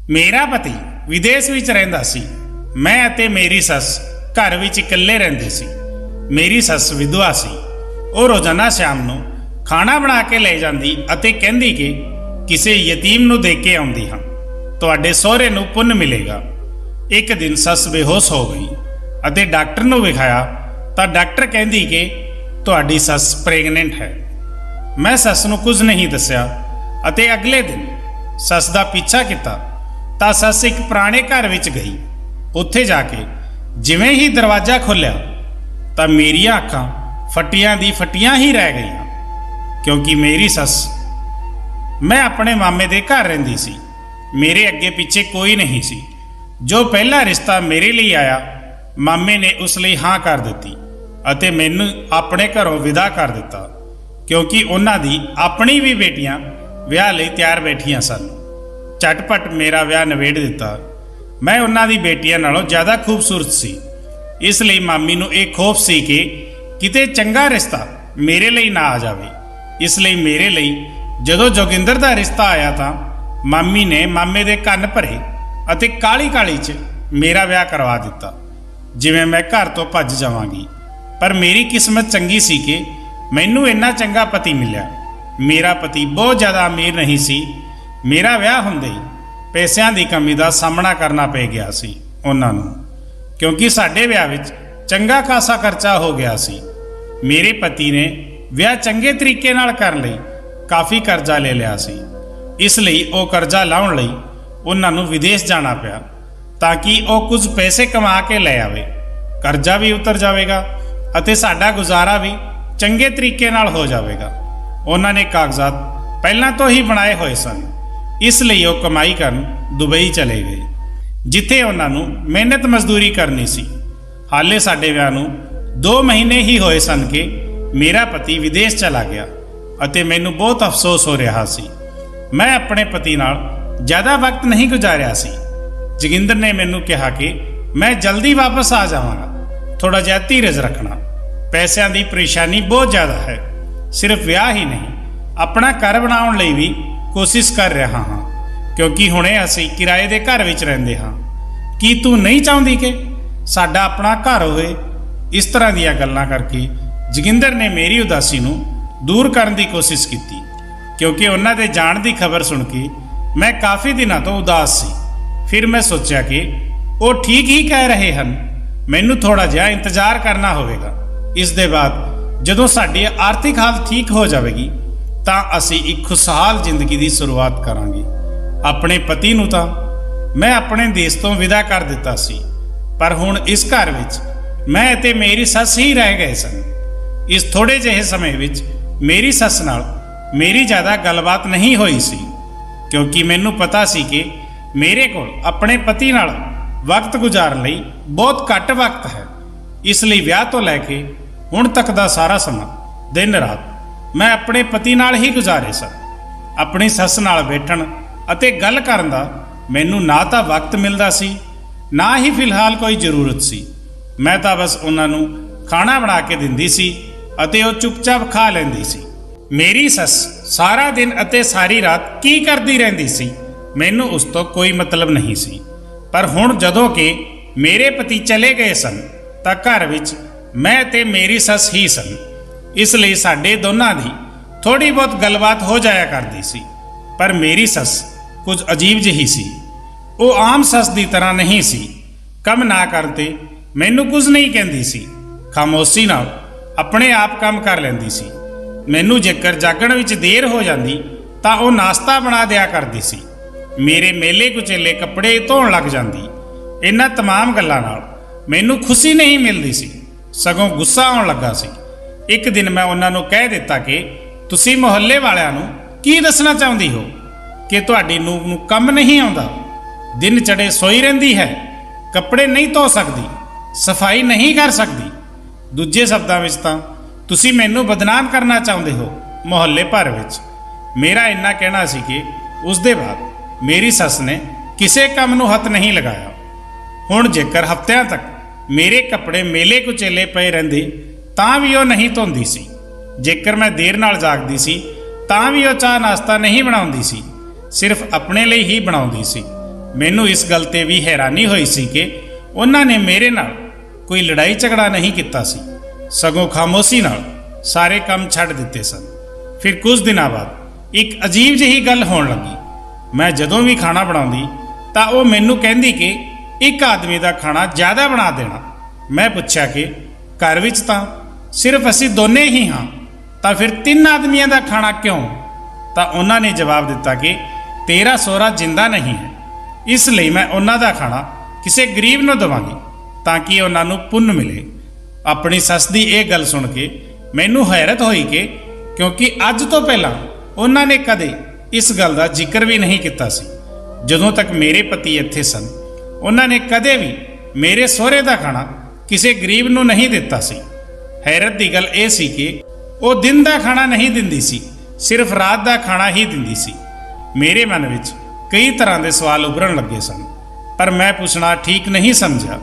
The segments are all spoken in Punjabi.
ਮੇਰਾ ਪਤੀ ਵਿਦੇਸ਼ ਵਿੱਚ ਰਹਿੰਦਾ ਸੀ। ਮੈਂ ਅਤੇ ਮੇਰੀ ਸੱਸ ਘਰ ਵਿੱਚ ਇਕੱਲੇ ਰਹਿੰਦੇ ਸੀ। ਮੇਰੀ ਸੱਸ ਵਿਧਵਾ ਸੀ। ਉਹ ਰੋਜ਼ਾਨਾ ਸ਼ਾਮ ਨੂੰ ਖਾਣਾ ਬਣਾ ਕੇ ਲੈ ਜਾਂਦੀ ਅਤੇ ਕਹਿੰਦੀ ਕਿ ਕਿਸੇ ਯਤੀਮ ਨੂੰ ਦੇ ਕੇ ਆਉਂਦੀ ਹਾਂ, ਤੁਹਾਡੇ ਸਹੁਰੇ ਨੂੰ ਪੁੰਨ ਮਿਲੇਗਾ। ਇੱਕ ਦਿਨ ਸੱਸ ਬੇਹੋਸ਼ ਹੋ ਗਈ ਅਤੇ ਡਾਕਟਰ ਨੂੰ ਵਿਖਾਇਆ ਤਾਂ ਡਾਕਟਰ ਕਹਿੰਦੀ ਕਿ ਤੁਹਾਡੀ ਸੱਸ ਪ੍ਰੈਗਨੈਂਟ ਹੈ। ਮੈਂ ਸੱਸ ਨੂੰ ਕੁਝ ਨਹੀਂ ਦੱਸਿਆ ਅਤੇ ਅਗਲੇ ਦਿਨ ਸੱਸ ਦਾ ਪਿੱਛਾ ਕੀਤਾ ਤਾਂ ਸੱਸ ਇੱਕ ਪੁਰਾਣੇ ਘਰ ਵਿੱਚ ਗਈ। ਉੱਥੇ ਜਾ ਕੇ ਜਿਵੇਂ ਹੀ ਦਰਵਾਜ਼ਾ ਖੋਲ੍ਹਿਆ ਤਾਂ ਮੇਰੀਆਂ ਅੱਖਾਂ ਫੱਟੀਆਂ ਦੀ ਫੱਟੀਆਂ ਹੀ ਰਹਿ ਗਈਆਂ, ਕਿਉਂਕਿ ਮੇਰੀ ਸੱਸ, ਮੈਂ ਆਪਣੇ ਮਾਮੇ ਦੇ ਘਰ ਰਹਿੰਦੀ ਸੀ। ਮੇਰੇ ਅੱਗੇ ਪਿੱਛੇ ਕੋਈ ਨਹੀਂ ਸੀ। ਜੋ ਪਹਿਲਾ ਰਿਸ਼ਤਾ ਮੇਰੇ ਲਈ ਆਇਆ, ਮਾਮੇ ਨੇ ਉਸ ਲਈ ਹਾਂ ਕਰ ਦਿੱਤੀ ਅਤੇ ਮੈਨੂੰ ਆਪਣੇ ਘਰੋਂ ਵਿਦਾ ਕਰ ਦਿੱਤਾ, ਕਿਉਂਕਿ ਉਹਨਾਂ ਦੀ ਆਪਣੀ ਵੀ ਬੇਟੀਆਂ ਵਿਆਹ ਲਈ ਤਿਆਰ ਬੈਠੀਆਂ ਸਨ। ਝਟਪਟ ਮੇਰਾ ਵਿਆਹ ਨਿਬੇੜ ਦਿੱਤਾ। ਮੈਂ ਉਹਨਾਂ ਦੀ ਬੇਟੀਆਂ ਨਾਲੋਂ ਜ਼ਿਆਦਾ ਖੂਬਸੂਰਤ ਸੀ, ਇਸ ਲਈ ਮਾਮੀ ਨੂੰ ਇਹ ਖੌਫ ਸੀ ਕਿ ਕਿਤੇ ਚੰਗਾ ਰਿਸ਼ਤਾ ਮੇਰੇ ਲਈ ਨਾ ਆ ਜਾਵੇ। ਇਸ ਲਈ ਮੇਰੇ ਲਈ ਜਦੋਂ ਜੋਗਿੰਦਰ ਦਾ ਰਿਸ਼ਤਾ ਆਇਆ ਤਾਂ ਮਾਮੀ ਨੇ ਮਾਮੇ ਦੇ ਕੰਨ ਭਰੇ ਅਤੇ ਕਾਲੀ ਕਾਲੀ 'ਚ ਮੇਰਾ ਵਿਆਹ ਕਰਵਾ ਦਿੱਤਾ, ਜਿਵੇਂ ਮੈਂ ਘਰ ਤੋਂ ਭੱਜ ਜਾਵਾਂਗੀ। ਪਰ ਮੇਰੀ ਕਿਸਮਤ ਚੰਗੀ ਸੀ ਕਿ ਮੈਨੂੰ ਇੰਨਾ ਚੰਗਾ ਪਤੀ ਮਿਲਿਆ। ਮੇਰਾ ਪਤੀ ਬਹੁਤ ਜ਼ਿਆਦਾ ਅਮੀਰ ਨਹੀਂ ਸੀ। ਮੇਰਾ ਵਿਆਹ ਹੁੰਦੇ ਹੀ ਪੈਸਿਆਂ ਦੀ ਕਮੀ ਦਾ ਸਾਹਮਣਾ ਕਰਨਾ ਪੈ ਗਿਆ ਸੀ ਉਹਨਾਂ ਨੂੰ, ਕਿਉਂਕਿ ਸਾਡੇ ਵਿਆਹ ਵਿੱਚ ਚੰਗਾ ਖਾਸਾ ਖਰਚਾ ਹੋ ਗਿਆ ਸੀ। ਮੇਰੇ ਪਤੀ ਨੇ ਵਿਆਹ ਚੰਗੇ ਤਰੀਕੇ ਨਾਲ ਕਰਨ ਲਈ ਕਾਫੀ ਕਰਜ਼ਾ ਲੈ ਲਿਆ ਸੀ। ਇਸ ਲਈ ਉਹ ਕਰਜ਼ਾ ਲਾਉਣ ਲਈ ਉਹਨਾਂ ਨੂੰ ਵਿਦੇਸ਼ ਜਾਣਾ ਪਿਆ ਤਾਂ ਕਿ ਉਹ ਕੁਝ ਪੈਸੇ ਕਮਾ ਕੇ ਲੈ ਆਵੇ। ਕਰਜ਼ਾ ਵੀ ਉਤਰ ਜਾਵੇਗਾ ਅਤੇ ਸਾਡਾ ਗੁਜ਼ਾਰਾ ਵੀ ਚੰਗੇ ਤਰੀਕੇ ਨਾਲ ਹੋ ਜਾਵੇਗਾ। ਉਹਨਾਂ ਨੇ ਕਾਗਜ਼ਾਤ ਪਹਿਲਾਂ ਤੋਂ ਹੀ ਬਣਾਏ ਹੋਏ ਸਨ। ਇਸ ਲਈ ਉਹ ਕਮਾਈ ਕਰਨ ਦੁਬਈ ਚਲੇ ਗਏ, ਜਿੱਥੇ ਉਹਨਾਂ ਨੂੰ ਮਿਹਨਤ ਮਜ਼ਦੂਰੀ ਕਰਨੀ ਸੀ। ਹਾਲੇ ਸਾਡੇ ਵਿਆਹ ਨੂੰ 2 ਮਹੀਨੇ ਹੀ ਹੋਏ ਸਨ ਕਿ ਮੇਰਾ ਪਤੀ ਵਿਦੇਸ਼ ਚਲਾ ਗਿਆ ਅਤੇ ਮੈਨੂੰ ਬਹੁਤ ਅਫਸੋਸ ਹੋ ਰਿਹਾ ਸੀ। ਮੈਂ ਆਪਣੇ ਪਤੀ ਨਾਲ ਜ਼ਿਆਦਾ ਵਕਤ ਨਹੀਂ ਗੁਜ਼ਾਰਿਆ ਸੀ। ਜੋਗਿੰਦਰ ਨੇ ਮੈਨੂੰ ਕਿਹਾ ਕਿ ਮੈਂ ਜਲਦੀ ਵਾਪਸ ਆ ਜਾਵਾਂਗਾ, ਥੋੜਾ ਜਿਹਾ ਧੀਰਜ ਰੱਖਣਾ। ਪੈਸਿਆਂ ਦੀ ਪਰੇਸ਼ਾਨੀ ਬਹੁਤ ਜ਼ਿਆਦਾ ਹੈ। ਸਿਰਫ ਵਿਆਹ ਹੀ ਨਹੀਂ, ਆਪਣਾ ਘਰ ਬਣਾਉਣ ਲਈ ਵੀ ਕੋਸ਼ਿਸ਼ ਕਰ ਰਿਹਾ ਹਾਂ, ਕਿਉਂਕਿ ਹੁਣੇ ਅਸੀਂ ਕਿਰਾਏ ਦੇ ਘਰ ਵਿੱਚ ਰਹਿੰਦੇ ਹਾਂ। ਕੀ ਤੂੰ ਨਹੀਂ ਚਾਹੁੰਦੀ ਕਿ ਸਾਡਾ ਆਪਣਾ ਘਰ ਹੋਵੇ? ਇਸ ਤਰ੍ਹਾਂ ਦੀਆਂ ਗੱਲਾਂ ਕਰਕੇ ਜੋਗਿੰਦਰ ਨੇ ਮੇਰੀ ਉਦਾਸੀ ਨੂੰ ਦੂਰ ਕਰਨ ਦੀ ਕੋਸ਼ਿਸ਼ ਕੀਤੀ, ਕਿਉਂਕਿ ਉਹਨਾਂ ਦੇ ਜਾਣ ਦੀ ਖਬਰ ਸੁਣ ਕੇ ਮੈਂ ਕਾਫੀ ਦਿਨਾਂ ਤੋਂ ਉਦਾਸ ਸੀ। ਫਿਰ ਮੈਂ ਸੋਚਿਆ ਕਿ ਉਹ ਠੀਕ ਹੀ ਕਹਿ ਰਹੇ ਹਨ, ਮੈਨੂੰ ਥੋੜਾ ਜਿਹਾ ਇੰਤਜ਼ਾਰ ਕਰਨਾ ਹੋਵੇਗਾ। ਇਸ ਦੇ ਬਾਅਦ ਜਦੋਂ ਸਾਡੀ ਆਰਥਿਕ ਹਾਲਤ ਠੀਕ ਹੋ ਜਾਵੇਗੀ ਤਾਂ ਅਸੀਂ ਇੱਕ ਖੁਸ਼ਹਾਲ ਜ਼ਿੰਦਗੀ ਦੀ ਸ਼ੁਰੂਆਤ ਕਰਾਂਗੇ। ਆਪਣੇ ਪਤੀ ਨੂੰ ਤਾਂ ਮੈਂ ਆਪਣੇ ਦੇਸ਼ ਤੋਂ ਵਿਦਾ ਕਰ ਦਿੱਤਾ ਸੀ, ਪਰ ਹੁਣ ਇਸ ਘਰ ਵਿੱਚ ਮੈਂ ਅਤੇ ਮੇਰੀ ਸੱਸ ਹੀ ਰਹਿ ਗਏ ਸਨ। ਇਸ ਥੋੜੇ ਜਿਹੇ ਸਮੇਂ ਵਿੱਚ ਮੇਰੀ ਸੱਸ ਨਾਲ ਮੇਰੀ ਜ਼ਿਆਦਾ ਗੱਲਬਾਤ ਨਹੀਂ ਹੋਈ ਸੀ, ਕਿਉਂਕਿ ਮੈਨੂੰ ਪਤਾ ਸੀ ਕਿ ਮੇਰੇ ਕੋਲ ਆਪਣੇ ਪਤੀ ਨਾਲ ਵਕਤ ਗੁਜ਼ਾਰਨ ਲਈ ਬਹੁਤ ਘੱਟ ਵਕਤ ਹੈ। ਇਸ ਲਈ ਵਿਆਹ ਤੋਂ ਲੈ ਕੇ ਹੁਣ ਤੱਕ ਦਾ ਸਾਰਾ ਸਮਾਂ ਦਿਨ ਰਾਤ ਮੈਂ ਆਪਣੇ ਪਤੀ ਨਾਲ ਹੀ ਗੁਜ਼ਾਰੇ ਸਨ। ਆਪਣੀ ਸੱਸ ਨਾਲ ਬੈਠਣ ਅਤੇ ਗੱਲ ਕਰਨ ਦਾ ਮੈਨੂੰ ਨਾ ਤਾਂ ਵਕਤ ਮਿਲਦਾ ਸੀ, ਨਾ ਹੀ ਫਿਲਹਾਲ ਕੋਈ ਜ਼ਰੂਰਤ ਸੀ। ਮੈਂ ਤਾਂ ਬਸ ਉਹਨਾਂ ਨੂੰ ਖਾਣਾ ਬਣਾ ਕੇ ਦਿੰਦੀ ਸੀ ਅਤੇ ਉਹ ਚੁੱਪਚਾਪ ਖਾ ਲੈਂਦੀ ਸੀ। ਮੇਰੀ ਸੱਸ ਸਾਰਾ ਦਿਨ ਅਤੇ ਸਾਰੀ ਰਾਤ ਕੀ ਕਰਦੀ ਰਹਿੰਦੀ ਸੀ, ਮੈਨੂੰ ਉਸ ਤੋਂ ਕੋਈ ਮਤਲਬ ਨਹੀਂ ਸੀ। ਪਰ ਹੁਣ ਜਦੋਂ ਕਿ ਮੇਰੇ ਪਤੀ ਚਲੇ ਗਏ ਸਨ ਤਾਂ ਘਰ ਵਿੱਚ ਮੈਂ ਅਤੇ ਮੇਰੀ ਸੱਸ ਹੀ ਸਨ। ਇਸ ਲਈ ਸਾਡੇ ਦੋਨਾਂ ਦੀ ਥੋੜੀ ਬਹੁਤ ਗੱਲਬਾਤ ਹੋ ਜਾਇਆ ਕਰਦੀ ਸੀ। ਪਰ ਮੇਰੀ ਸੱਸ ਕੁਝ ਅਜੀਬ ਜਿਹੀ ਸੀ। ਉਹ ਆਮ ਸੱਸ ਦੀ ਤਰ੍ਹਾਂ ਨਹੀਂ ਸੀ। ਕੰਮ ਨਾ ਕਰਦੇ ਮੈਨੂੰ ਕੁਝ ਨਹੀਂ ਕਹਿੰਦੀ ਸੀ। ਖਾਮੋਸ਼ੀ ਨਾਲ ਆਪਣੇ ਆਪ ਕੰਮ ਕਰ ਲੈਂਦੀ ਸੀ। ਮੈਨੂੰ ਜੇਕਰ ਜਾਗਣ ਵਿੱਚ ਦੇਰ ਹੋ ਜਾਂਦੀ ਤਾਂ ਉਹ ਨਾਸ਼ਤਾ ਬਣਾ ਦਿਆ ਕਰਦੀ ਸੀ। ਮੇਰੇ ਮੇਲੇ ਕੁਚੇਲੇ ਕੱਪੜੇ ਧੋਣ ਲੱਗ ਜਾਂਦੀ। ਇਹਨਾਂ तमाम ਗੱਲਾਂ ਨਾਲ ਮੈਨੂੰ ਖੁਸ਼ੀ ਨਹੀਂ ਮਿਲਦੀ ਸੀ, ਸਗੋਂ ਗੁੱਸਾ ਆਉਣ ਲੱਗਾ ਸੀ। ਇੱਕ ਦਿਨ ਮੈਂ ਉਹਨਾਂ ਨੂੰ ਕਹਿ ਦਿੱਤਾ ਕਿ ਤੁਸੀਂ ਮੁਹੱਲੇ ਵਾਲਿਆਂ ਨੂੰ ਕੀ ਦੱਸਣਾ ਚਾਹੁੰਦੀ ਹੋ ਕਿ ਤੁਹਾਡੀ ਨੂੰਹ ਨੂੰ ਕੰਮ ਨਹੀਂ ਆਉਂਦਾ, ਦਿਨ ਚੜੇ ਸੋਈ ਰਹਿੰਦੀ ਹੈ, ਕੱਪੜੇ ਨਹੀਂ ਧੋ ਸਕਦੀ, ਸਫਾਈ ਨਹੀਂ ਕਰ ਸਕਦੀ। ਦੂਜੇ ਸ਼ਬਦਾਂ ਵਿੱਚ ਤਾਂ ਤੁਸੀਂ ਮੈਨੂੰ ਬਦਨਾਮ ਕਰਨਾ ਚਾਹੁੰਦੇ ਹੋ ਮੁਹੱਲੇ ਭਰ ਵਿੱਚ। ਮੇਰਾ ਇੰਨਾ ਕਹਿਣਾ ਸੀ ਕਿ ਉਸ ਦੇ ਬਾਅਦ ਮੇਰੀ ਸੱਸ ਨੇ ਕਿਸੇ ਕੰਮ ਨੂੰ ਹੱਥ ਨਹੀਂ ਲਗਾਇਆ। ਹੁਣ ਜੇਕਰ ਹਫ਼ਤਿਆਂ ਤੱਕ ਮੇਰੇ ਕੱਪੜੇ ਮੇਲੇ ਕੁਚੇਲੇ ਪਏ ਰਹਿੰਦੇ ਤਾਂ ਵੀ ਉਹ ਨਹੀਂ ਧੋਂਦੀ ਸੀ। ਜੇਕਰ ਮੈਂ ਦੇਰ ਨਾਲ ਜਾਗਦੀ ਸੀ ਤਾਂ ਵੀ ਉਹ ਚਾਹ ਨਾਸ਼ਤਾ ਨਹੀਂ ਬਣਾਉਂਦੀ ਸੀ, ਸਿਰਫ ਆਪਣੇ ਲਈ ਹੀ ਬਣਾਉਂਦੀ ਸੀ। ਮੈਨੂੰ ਇਸ ਗੱਲ ਤੇ ਵੀ ਹੈਰਾਨੀ ਹੋਈ ਸੀ ਕਿ ਉਹਨਾਂ ਨੇ ਮੇਰੇ ਨਾਲ ਕੋਈ ਲੜਾਈ ਝਗੜਾ ਨਹੀਂ ਕੀਤਾ ਸੀ, ਸਗੋਂ ਖਾਮੋਸ਼ੀ ਨਾਲ ਸਾਰੇ ਕੰਮ ਛੱਡ ਦਿੱਤੇ ਸਨ। ਫਿਰ ਕੁਝ ਦਿਨਾਂ ਬਾਅਦ ਇੱਕ ਅਜੀਬ ਜਿਹੀ ਗੱਲ ਹੋਣ ਲੱਗੀ। ਮੈਂ ਜਦੋਂ ਵੀ ਖਾਣਾ ਬਣਾਉਂਦੀ ਤਾਂ ਉਹ ਮੈਨੂੰ ਕਹਿੰਦੀ ਕਿ ਇੱਕ ਆਦਮੀ ਦਾ ਖਾਣਾ ਜ਼ਿਆਦਾ ਬਣਾ ਦੇਣਾ। ਮੈਂ ਪੁੱਛਿਆ ਕਿ ਘਰ ਵਿੱਚ ਤਾਂ ਸਿਰਫ ਅਸੀਂ ਦੋਨੇ ਹੀ ਹਾਂ, ਤਾਂ ਫਿਰ 3 ਆਦਮੀਆਂ ਦਾ ਖਾਣਾ ਕਿਉਂ? ਤਾਂ ਉਹਨਾਂ ਨੇ ਜਵਾਬ ਦਿੱਤਾ ਕਿ ਤੇਰਾ ਸਹੁਰਾ ਜਿੰਦਾ ਨਹੀਂ ਹੈ, ਇਸ ਲਈ ਮੈਂ ਉਹਨਾਂ ਦਾ ਖਾਣਾ ਕਿਸੇ ਗਰੀਬ ਨੂੰ ਦੇਵਾਂਗੀ ਤਾਂ ਕਿ ਉਹਨਾਂ ਨੂੰ ਪੁੰਨ ਮਿਲੇ। ਆਪਣੀ ਸੱਸ ਦੀ ਇਹ ਗੱਲ ਸੁਣ ਕੇ ਮੈਨੂੰ ਹੈਰਤ ਹੋਈ ਕਿ ਕਿਉਂਕਿ ਅੱਜ ਤੋਂ ਪਹਿਲਾਂ ਉਹਨਾਂ ਨੇ ਕਦੇ ਇਸ ਗੱਲ ਦਾ ਜ਼ਿਕਰ ਵੀ ਨਹੀਂ ਕੀਤਾ ਸੀ। ਜਦੋਂ ਤੱਕ ਮੇਰੇ ਪਤੀ ਇੱਥੇ ਸਨ, ਉਹਨਾਂ ਨੇ ਕਦੇ ਵੀ ਮੇਰੇ ਸਹੁਰੇ ਦਾ ਖਾਣਾ ਕਿਸੇ ਗਰੀਬ ਨੂੰ ਨਹੀਂ ਦਿੱਤਾ ਸੀ। ਹੈਰਤ ਦੀ ਗੱਲ ਇਹ ਸੀ ਕਿ ਉਹ ਦਿਨ ਦਾ ਖਾਣਾ ਨਹੀਂ ਦਿੰਦੀ ਸੀ, ਸਿਰਫ ਰਾਤ ਦਾ ਖਾਣਾ ਹੀ ਦਿੰਦੀ ਸੀ। ਮੇਰੇ ਮਨ ਵਿੱਚ ਕਈ ਤਰ੍ਹਾਂ ਦੇ ਸਵਾਲ ਉੱਭਰਨ ਲੱਗੇ ਸਨ, ਪਰ ਮੈਂ ਪੁੱਛਣਾ ਠੀਕ ਨਹੀਂ ਸਮਝਿਆ।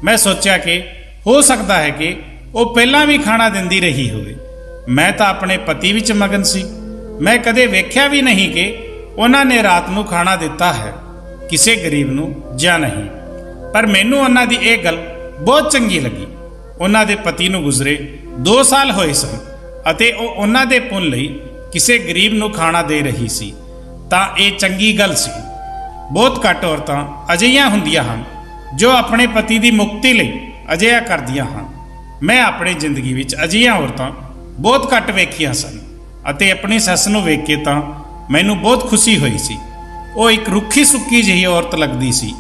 ਮੈਂ ਸੋਚਿਆ ਕਿ ਹੋ ਸਕਦਾ ਹੈ ਕਿ ਉਹ ਪਹਿਲਾਂ ਵੀ ਖਾਣਾ ਦਿੰਦੀ ਰਹੀ ਹੋਵੇ। ਮੈਂ ਤਾਂ ਆਪਣੇ ਪਤੀ ਵਿੱਚ ਮਗਨ ਸੀ। ਮੈਂ ਕਦੇ ਵੇਖਿਆ ਵੀ ਨਹੀਂ ਕਿ ਉਹਨਾਂ ਨੇ ਰਾਤ ਨੂੰ ਖਾਣਾ ਦਿੱਤਾ ਹੈ ਕਿਸੇ ਗਰੀਬ ਨੂੰ ਜਾਂ ਨਹੀਂ। ਪਰ ਮੈਨੂੰ ਉਹਨਾਂ ਦੀ ਇਹ ਗੱਲ ਬਹੁਤ ਚੰਗੀ ਲੱਗੀ। ਉਹਨਾਂ ਦੇ ਪਤੀ ਨੂੰ ਗੁਜ਼ਰੇ 2 ਸਾਲ ਹੋਏ ਸਨ ਅਤੇ ਉਹ ਉਹਨਾਂ ਦੇ ਪੁੰਨ ਲਈ ਕਿਸੇ ਗਰੀਬ ਨੂੰ ਖਾਣਾ ਦੇ ਰਹੀ ਸੀ, ਤਾਂ ਇਹ ਚੰਗੀ ਗੱਲ ਸੀ। ਬਹੁਤ ਘੱਟ ਔਰਤਾਂ ਅਜਿਹੀਆਂ ਹੁੰਦੀਆਂ ਹਨ ਜੋ ਆਪਣੇ ਪਤੀ ਦੀ ਮੁਕਤੀ ਲਈ ਅਜਿਹਾ ਕਰਦੀਆਂ ਹਨ। ਮੈਂ ਆਪਣੀ ਜ਼ਿੰਦਗੀ ਵਿੱਚ ਅਜਿਹੀਆਂ ਔਰਤਾਂ ਬਹੁਤ ਘੱਟ ਵੇਖੀਆਂ ਸਨ ਅਤੇ ਆਪਣੀ ਸੱਸ ਨੂੰ ਵੇਖ ਕੇ ਤਾਂ ਮੈਨੂੰ ਬਹੁਤ ਖੁਸ਼ੀ ਹੋਈ ਸੀ। ਉਹ ਇੱਕ ਰੁੱਖੀ ਸੁੱਕੀ ਜਿਹੀ ਔਰਤ ਲੱਗਦੀ ਸੀ